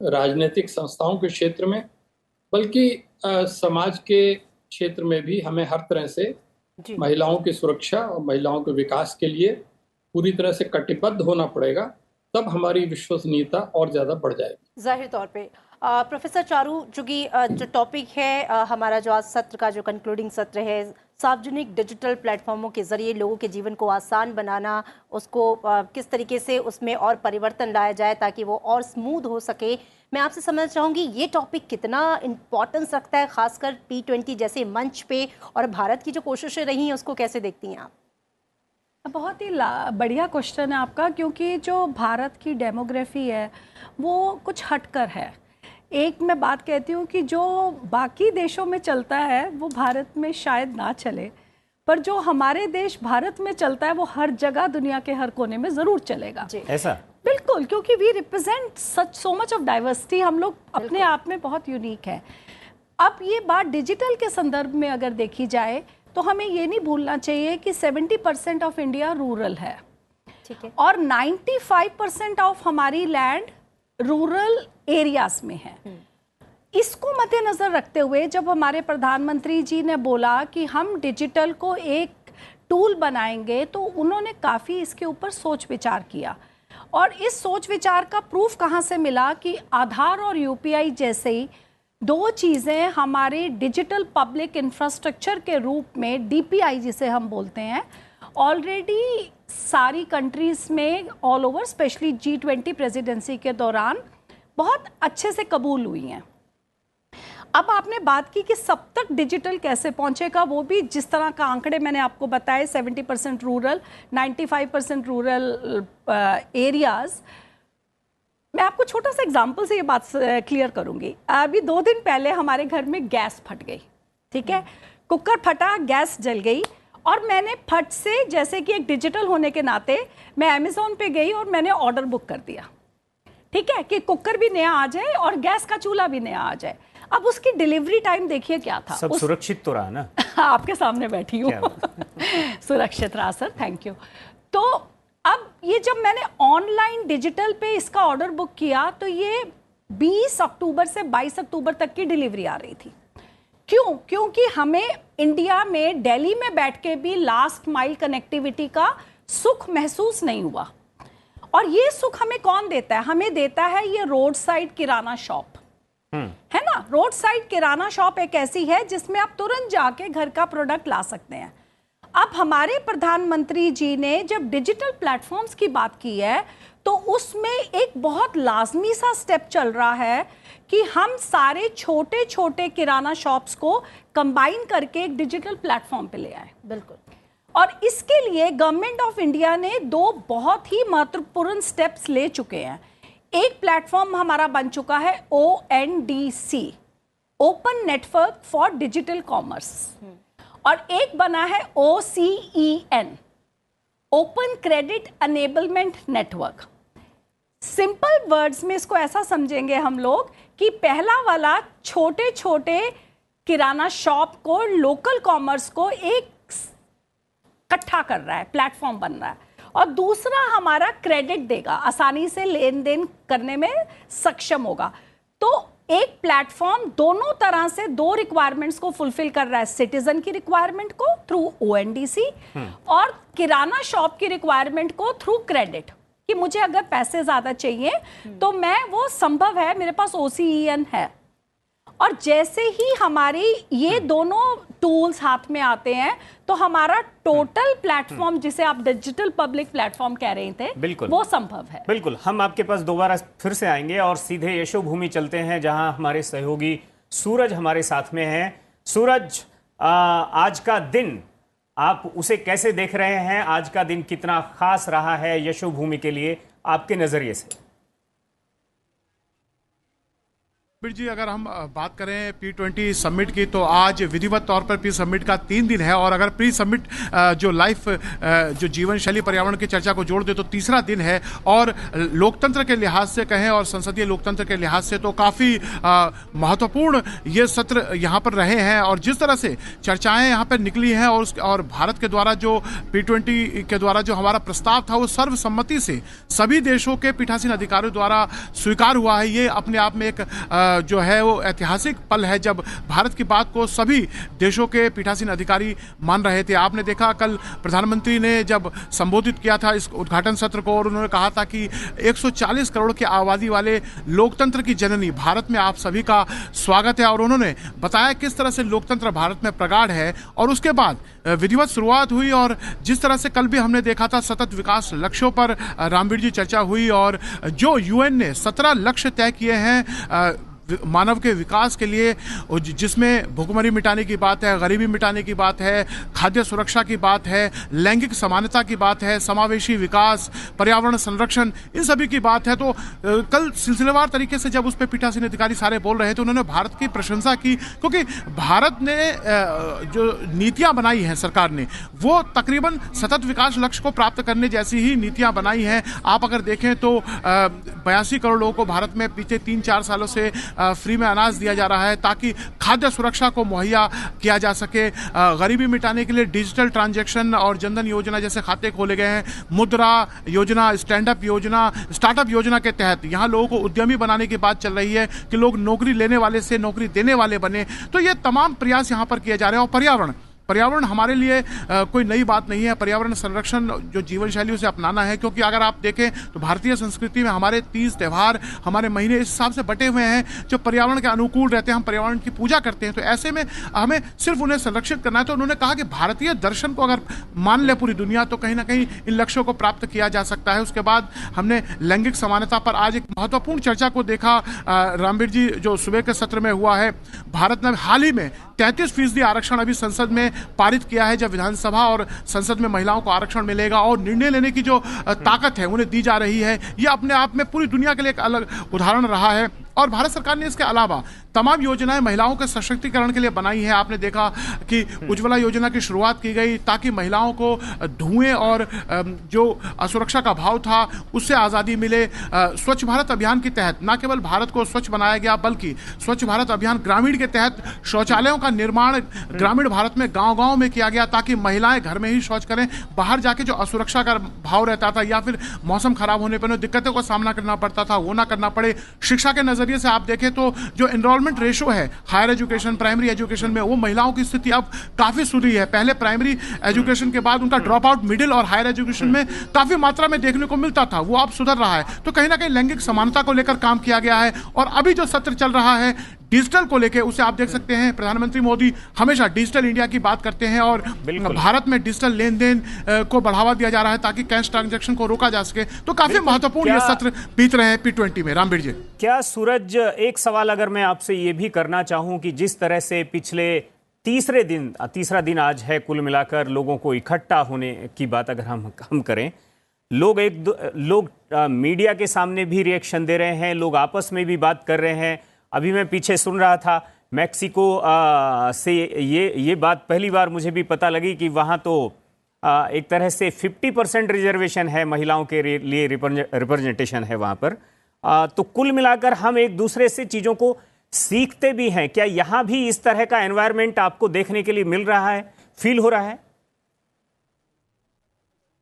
राजनीतिक संस्थाओं के क्षेत्र में, बल्कि समाज के क्षेत्र में भी हमें हर तरह से महिलाओं की सुरक्षा और महिलाओं के विकास के लिए पूरी तरह से कटिबद्ध होना पड़ेगा। तब हमारी विश्वसनीयता और ज़्यादा बढ़ जाएगी। जाहिर तौर पे प्रोफेसर चारू जुगी, जो टॉपिक है हमारा जो आज सत्र का जो कंक्लूडिंग सत्र है, सार्वजनिक डिजिटल प्लेटफॉर्मों के ज़रिए लोगों के जीवन को आसान बनाना, उसको किस तरीके से उसमें और परिवर्तन लाया जाए ताकि वो और स्मूथ हो सके। मैं आपसे समझना चाहूँगी ये टॉपिक कितना इम्पोर्टेंस रखता है खासकर P20 जैसे मंच पे, और भारत की जो कोशिशें रही हैं उसको कैसे देखती हैं आप? बहुत ही बढ़िया क्वेश्चन है आपका, क्योंकि जो भारत की डेमोग्राफी है वो कुछ हटकर है। एक मैं बात कहती हूँ कि जो बाकी देशों में चलता है वो भारत में शायद ना चले, पर जो हमारे देश भारत में चलता है वो हर जगह दुनिया के हर कोने में ज़रूर चलेगा। ऐसा बिल्कुल, क्योंकि we represent so much of diversity, हम लोग अपने आप में बहुत यूनिक है। अब ये बात डिजिटल के संदर्भ में अगर देखी जाए तो हमें ये नहीं भूलना चाहिए कि 70% ऑफ इंडिया रूरल है, ठीक है, और 95% ऑफ हमारी लैंड रूरल एरियाज में है। इसको मद्देनजर रखते हुए जब हमारे प्रधानमंत्री जी ने बोला कि हम डिजिटल को एक टूल बनाएंगे, तो उन्होंने काफ़ी इसके ऊपर सोच विचार किया। और इस सोच विचार का प्रूफ कहाँ से मिला कि आधार और यूपीआई जैसे ही दो चीज़ें हमारे डिजिटल पब्लिक इंफ्रास्ट्रक्चर के रूप में, डीपीआई जिसे हम बोलते हैं, ऑलरेडी सारी कंट्रीज़ में all over, specially G20 presidency के दौरान बहुत अच्छे से कबूल हुई हैं। अब आपने बात की कि सब तक डिजिटल कैसे पहुंचेगा, वो भी जिस तरह का आंकड़े मैंने आपको बताए, 70% रूरल, 95% रूरल एरियाज़। मैं आपको छोटा सा एग्जांपल से ये बात क्लियर करूंगी। अभी 2 दिन पहले हमारे घर में गैस फट गई, ठीक है, कुकर फटा, गैस जल गई, और मैंने फट से, जैसे कि एक डिजिटल होने के नाते, मैं अमेज़ॉन पे गई और मैंने ऑर्डर बुक कर दिया, ठीक है, कि कुकर भी नया आ जाए और गैस का चूल्हा भी नया आ जाए। अब उसकी डिलीवरी टाइम देखिए क्या था। सब सुरक्षित तो रहा ना? आपके सामने बैठी हूँ सुरक्षित रहा सर, थैंक यू। तो अब ये जब मैंने ऑनलाइन डिजिटल पे इसका ऑर्डर बुक किया तो ये 20 अक्टूबर से 22 अक्टूबर तक की डिलीवरी आ रही थी। क्यों? क्योंकि हमें इंडिया में, दिल्ली में बैठ के भी लास्ट माइल कनेक्टिविटी का सुख महसूस नहीं हुआ। और ये सुख हमें कौन देता है? हमें देता है ये रोड साइड किराना शॉप, है ना। रोड साइड किराना शॉप एक ऐसी है जिसमें आप तुरंत जाके घर का प्रोडक्ट ला सकते हैं। अब हमारे प्रधानमंत्री जी ने जब डिजिटल प्लेटफॉर्म्स की बात की है तो उसमें एक बहुत लाजमी सा स्टेप चल रहा है कि हम सारे छोटे छोटे किराना शॉप्स को कंबाइन करके एक डिजिटल प्लेटफॉर्म पे ले आए। बिल्कुल। और इसके लिए गवर्नमेंट ऑफ इंडिया ने 2 बहुत ही महत्वपूर्ण स्टेप्स ले चुके हैं। एक प्लेटफॉर्म हमारा बन चुका है ONDC, open network for digital commerce, और एक बना है OCEN, open credit enablement network. Simple words में इसको ऐसा समझेंगे हम लोग कि पहला वाला छोटे छोटे किराना शॉप को, लोकल कॉमर्स को एक इकट्ठा कर रहा है, प्लेटफॉर्म बन रहा है, और दूसरा हमारा क्रेडिट देगा, आसानी से लेन देन करने में सक्षम होगा। तो एक प्लेटफॉर्म दोनों तरह से 2 रिक्वायरमेंट्स को फुलफिल कर रहा है, सिटीजन की रिक्वायरमेंट को थ्रू ONDC और किराना शॉप की रिक्वायरमेंट को थ्रू क्रेडिट, कि मुझे अगर पैसे ज्यादा चाहिए तो मैं, वो संभव है, मेरे पास OCEN है। और जैसे ही हमारी ये दोनों टूल्स हाथ में आते हैं तो हमारा टोटल प्लेटफॉर्म, जिसे आप डिजिटल पब्लिक प्लेटफॉर्म कह रहे थे, बिल्कुल वो संभव है। बिल्कुल। हम आपके पास दोबारा फिर से आएंगे और सीधे यशोभूमि चलते हैं जहां हमारे सहयोगी सूरज हमारे साथ में हैं। सूरज, आज का दिन आप उसे कैसे देख रहे हैं? आज का दिन कितना खास रहा है यशोभूमि के लिए आपके नजरिए से? जी, अगर हम बात करें P20 समिट की तो आज विधिवत तौर पर प्री समिट का 3 दिन है, और अगर प्री समिट जो लाइफ जो जीवन शैली पर्यावरण की चर्चा को जोड़ दे तो तीसरा दिन है। और लोकतंत्र के लिहाज से कहें और संसदीय लोकतंत्र के लिहाज से तो काफ़ी महत्वपूर्ण ये सत्र यहाँ पर रहे हैं। और जिस तरह से चर्चाएँ यहाँ पर निकली हैं और भारत के द्वारा जो P20 के द्वारा जो हमारा प्रस्ताव था वो सर्वसम्मति से सभी देशों के पीठासीन अधिकारियों द्वारा स्वीकार हुआ है। ये अपने आप में एक जो है वो ऐतिहासिक पल है जब भारत की बात को सभी देशों के पीठासीन अधिकारी मान रहे थे। आपने देखा कल प्रधानमंत्री ने जब संबोधित किया था इस उद्घाटन सत्र को, और उन्होंने कहा था कि 140 करोड़ की आबादी वाले लोकतंत्र की जननी भारत में आप सभी का स्वागत है। और उन्होंने बताया किस तरह से लोकतंत्र भारत में प्रगाढ़ है। और उसके बाद विधिवत शुरुआत हुई, और जिस तरह से कल भी हमने देखा था सतत विकास लक्ष्यों पर रामवीर जी चर्चा हुई, और जो यूएन ने 17 लक्ष्य तय किए हैं मानव के विकास के लिए, जिसमें भुखमरी मिटाने की बात है, गरीबी मिटाने की बात है, खाद्य सुरक्षा की बात है, लैंगिक समानता की बात है, समावेशी विकास, पर्यावरण संरक्षण, इन सभी की बात है। तो कल सिलसिलेवार तरीके से जब उस पर पीठासीन अधिकारी सारे बोल रहे थे, उन्होंने भारत की प्रशंसा की, क्योंकि भारत ने जो नीतियां बनाई हैं सरकार ने, वो तकरीबन सतत विकास लक्ष्य को प्राप्त करने जैसी ही नीतियां बनाई हैं। आप अगर देखें तो 82 करोड़ लोगों को भारत में पिछले 3-4 सालों से फ्री में अनाज दिया जा रहा है ताकि खाद्य सुरक्षा को मुहैया किया जा सके। गरीबी मिटाने के लिए डिजिटल ट्रांजैक्शन और जनधन योजना जैसे खाते खोले गए हैं। मुद्रा योजना, स्टैंडअप योजना, स्टार्टअप योजना के तहत यहाँ लोगों को उद्यमी बनाने की बात चल रही है कि लोग नौकरी लेने वाले से नौकरी देने वाले बने। तो ये तमाम प्रयास यहाँ पर किए जा रहे हैं। और पर्यावरण हमारे लिए कोई नई बात नहीं है। पर्यावरण संरक्षण जो जीवन शैली उसे अपनाना है, क्योंकि अगर आप देखें तो भारतीय संस्कृति में हमारे तीज त्योहार, हमारे महीने इस हिसाब से बटे हुए हैं जो पर्यावरण के अनुकूल रहते हैं। हम पर्यावरण की पूजा करते हैं, तो ऐसे में हमें सिर्फ उन्हें संरक्षित करना है। तो उन्होंने कहा कि भारतीय दर्शन को अगर मान ले पूरी दुनिया तो कहीं ना कहीं इन लक्ष्यों को प्राप्त किया जा सकता है। उसके बाद हमने लैंगिक समानता पर आज एक महत्वपूर्ण चर्चा को देखा। रामवीर जी जो सुबह के सत्र में हुआ है, भारत ने हाल ही में 33% आरक्षण अभी संसद में पारित किया है। जब विधानसभा और संसद में महिलाओं को आरक्षण मिलेगा और निर्णय लेने की जो ताकत है उन्हें दी जा रही है, ये अपने आप में पूरी दुनिया के लिए एक अलग उदाहरण रहा है। और भारत सरकार ने इसके अलावा तमाम योजनाएं महिलाओं के सशक्तिकरण के लिए बनाई है। आपने देखा कि उज्ज्वला योजना की शुरुआत की गई ताकि महिलाओं को धुएं और जो असुरक्षा का भाव था उससे आज़ादी मिले। स्वच्छ भारत अभियान के तहत न केवल भारत को स्वच्छ बनाया गया, बल्कि स्वच्छ भारत अभियान ग्रामीण के तहत शौचालयों का निर्माण ग्रामीण भारत में गांव-गांव में किया गया ताकि महिलाएं घर में ही शौच करें। बाहर जाके जो असुरक्षा का भाव रहता था या फिर मौसम खराब होने पर दिक्कतों का सामना करना पड़ता था, वो ना करना पड़े। शिक्षा के नजरिए से आप देखें तो जो एनरोलमेंट रेशो है हायर एजुकेशन, प्राइमरी एजुकेशन में, वो महिलाओं की स्थिति अब काफी सुधरी है। पहले प्राइमरी एजुकेशन के बाद उनका ड्रॉप आउट मिडिल और हायर एजुकेशन में काफी मात्रा में देखने को मिलता था, वो अब सुधर रहा है। तो कहीं ना कहीं लैंगिक समानता को लेकर काम किया गया है। और अभी जो सत्र चल रहा है डिजिटल को लेकर, उसे आप देख सकते हैं प्रधानमंत्री मोदी हमेशा डिजिटल इंडिया की बात करते हैं और भारत में डिजिटल लेन देन को बढ़ावा दिया जा रहा है ताकि कैश ट्रांजैक्शन को रोका जा सके। तो काफी महत्वपूर्ण ये सत्र बीत रहे हैं P20 में। रामवीर जी, क्या सूरज, एक सवाल अगर मैं आपसे ये भी करना चाहूं कि जिस तरह से पिछले तीसरा दिन आज है कुल मिलाकर लोगों को इकट्ठा होने की बात अगर हम करें, लोग मीडिया के सामने भी रिएक्शन दे रहे हैं, लोग आपस में भी बात कर रहे हैं। अभी मैं पीछे सुन रहा था मैक्सिको से ये बात पहली बार मुझे भी पता लगी कि वहाँ तो एक तरह से 50% रिजर्वेशन है, महिलाओं के लिए रिप्रेजेंटेशन है वहाँ पर। तो कुल मिलाकर हम एक दूसरे से चीज़ों को सीखते भी हैं। क्या यहाँ भी इस तरह का एनवायरनमेंट आपको देखने के लिए मिल रहा है, फील हो रहा है?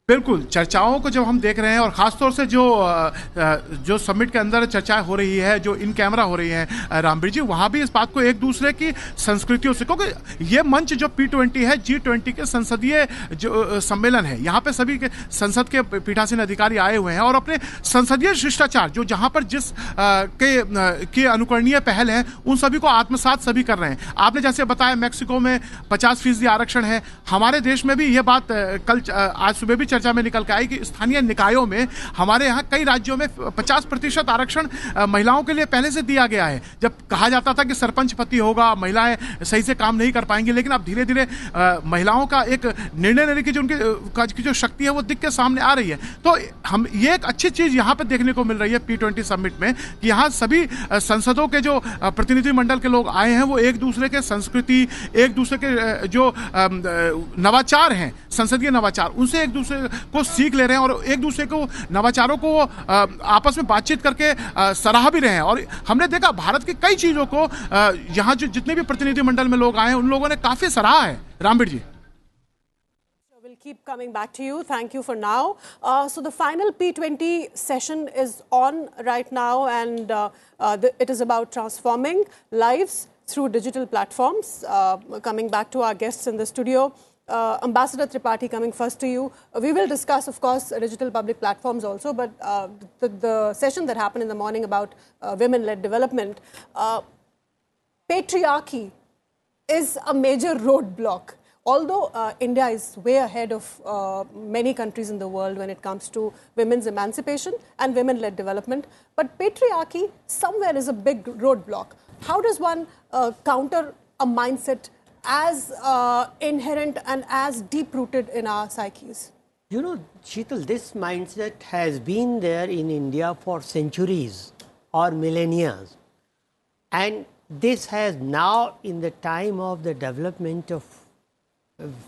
बिल्कुल, चर्चाओं को जब हम देख रहे हैं और खासतौर से जो समिट के अंदर चर्चाएं हो रही है, जो इन कैमरा हो रही है रामवीर जी, वहां भी इस बात को एक दूसरे की संस्कृतियों से, क्योंकि ये मंच जो P20 है G20 के संसदीय जो सम्मेलन है, यहाँ पे सभी के संसद के पीठासीन अधिकारी आए हुए हैं और अपने संसदीय शिष्टाचार जो जहाँ पर जिस के अनुकरणीय पहल है उन सभी को आत्मसात सभी कर रहे हैं। आपने जैसे बताया मैक्सिको में 50% आरक्षण है, हमारे देश में भी ये बात कल आज सुबह भी चर्चा में निकल के आई कि स्थानीय निकायों में हमारे यहाँ कई राज्यों में 50% आरक्षण महिलाओं के लिए पहले से दिया गया है। जब कहा जाता था कि सरपंच पति होगा, महिलाएं सही से काम नहीं कर पाएंगी, लेकिन अब धीरे धीरे महिलाओं का एक निर्णय लेने की जो जो शक्ति है वो दिख के सामने आ रही है। तो हम ये एक अच्छी चीज यहाँ पे देखने को मिल रही है P20 समिट में कि यहाँ सभी संसदों के जो प्रतिनिधिमंडल के लोग आए हैं वो एक दूसरे के संस्कृति, एक दूसरे के जो नवाचार हैं, संसदीय नवाचार, उनसे एक दूसरे को सीख ले रहे हैं और एक दूसरे को नवाचारों को आपस में बातचीत करके सराह भी रहे हैं। और हमने देखा भारत की कई चीजों को यहाँ जो जितने भी प्रतिनिधिमंडल में लोग आए हैं उन लोगों ने काफी सराहा है। रामवीर जी, keep coming back to you. Thank you for now. So the final P20 session is on right now, and it is about transforming lives through digital platforms. Coming back to our guests in the studio, Ambassador Tripathi, coming first to you. We will discuss, of course, digital public platforms also, but the session that happened in the morning about women-led development, patriarchy is a major roadblock. Although India is way ahead of many countries in the world when it comes to women's emancipation and women-led development, but patriarchy somewhere is a big roadblock. How does one counter a mindset as inherent and as deep-rooted in our psyches? You know, Sheetal, this mindset has been there in India for centuries or millennia. And this has now, in the time of the development of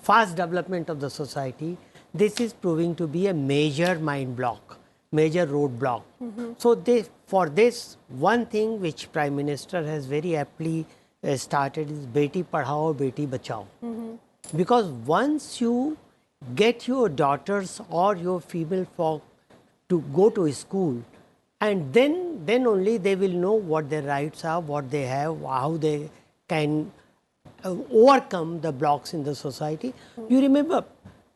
fast development of the society, this is proving to be a major mind block, major roadblock. So for this, one thing which Prime Minister has very aptly started is Beti Padhao, Beti Bachao. Because once you get your daughters or your female folk to go to school, and then only they will know what their rights are, what they have, how they can overcome the blocks in the society. You remember,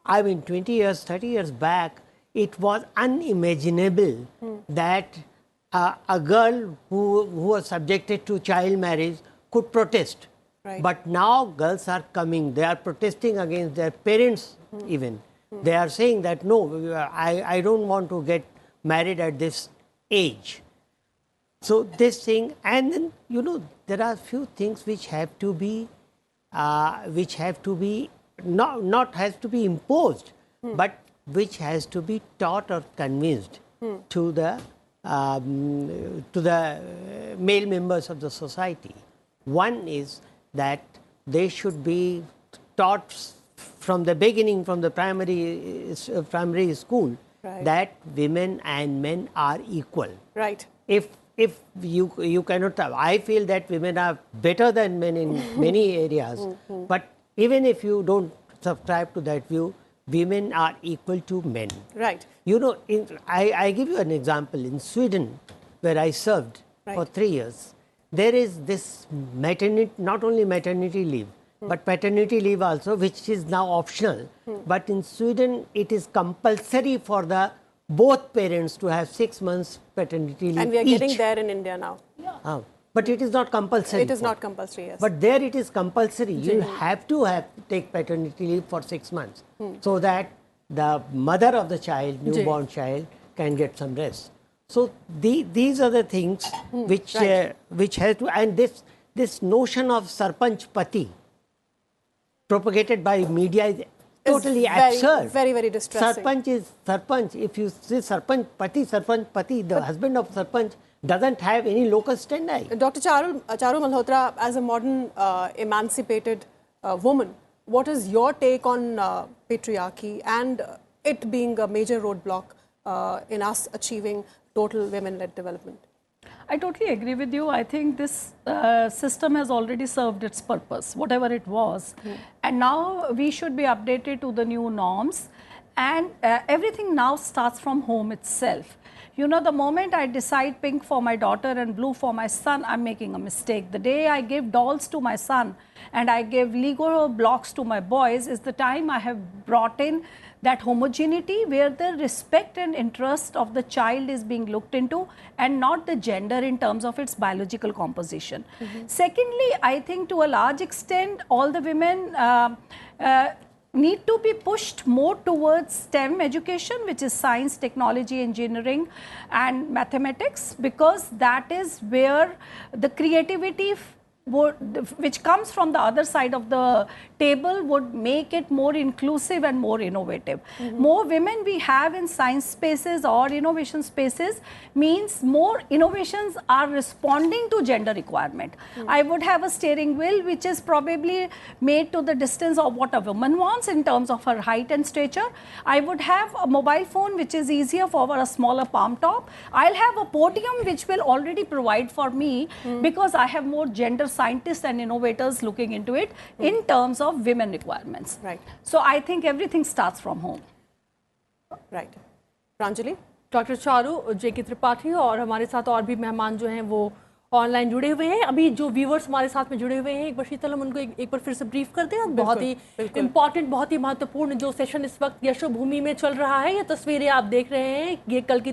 I mean, 20 years, 30 years back, it was unimaginable that a girl who was subjected to child marriage could protest. Right. But now girls are coming, they are protesting against their parents even. They are saying that, no, I don't want to get married at this age. So this thing, and then, you know, there are few things which have to be not has to be imposed, but which has to be taught or convinced to the male members of the society. One is that they should be taught from the beginning, from the primary school, right, that women and men are equal. Right. If you cannot, I feel that women are better than men in many areas, but even if you don't subscribe to that view, women are equal to men. Right. You know, I give you an example. In Sweden, where I served for 3 years, there is this maternity, not only maternity leave, but paternity leave also, which is now optional. But in Sweden, it is compulsory for both parents to have 6 months paternity leave. And we are each. getting there in India now. But it is not compulsory. It is not compulsory, yes. But there it is compulsory. You have to take paternity leave for 6 months so that the mother of the child, newborn child, can get some rest. So these are the things which has to, and this notion of Sarpanch Pati propagated by media is totally absurd. Very, very distressing. Sarpanch is Sarpanch. If you say Sarpanch Pati, the husband of Sarpanch doesn't have any local stand-eye. Dr. Charu Malhotra, as a modern emancipated woman, what is your take on patriarchy and it being a major roadblock in us achieving total women-led development? I totally agree with you. I think this system has already served its purpose, whatever it was. And now we should be updated to the new norms. And everything now starts from home itself. You know, the moment I decide pink for my daughter and blue for my son, I'm making a mistake. The day I give dolls to my son and I give Lego blocks to my boys is the time I have brought in that homogeneity where the respect and interest of the child is being looked into and not the gender in terms of its biological composition. Secondly, I think to a large extent, all the women need to be pushed more towards STEM education, which is science, technology, engineering and mathematics, because that is where the creativity which comes from the other side of the table would make it more inclusive and more innovative. More women we have in science spaces or innovation spaces means more innovations are responding to gender requirement. I would have a steering wheel which is probably made to the distance of what a woman wants in terms of her height and stature. I would have a mobile phone which is easier for a smaller palm top. I'll have a podium which will already provide for me because I have more gender scientists and innovators looking into it in terms of women requirements. Right. So I think everything starts from home. Right. Pranjali? Doctor Charu J K Tripathi और हमारे साथ और भी मेहमान जो हैं वो online जुड़े हुए हैं। अभी जो व्यूवर्स हमारे साथ में जुड़े हुए हैं, एक बार शीतल हम उनको एक बार फिर से ब्रीफ कर दें। बहुत ही इम्पॉर्टेंट, बहुत ही महत्वपूर्ण जो सेशन इस वक्त यशोभूमि में चल रहा है, ये तस्वीरें आप देख रहे हैं, ये कल की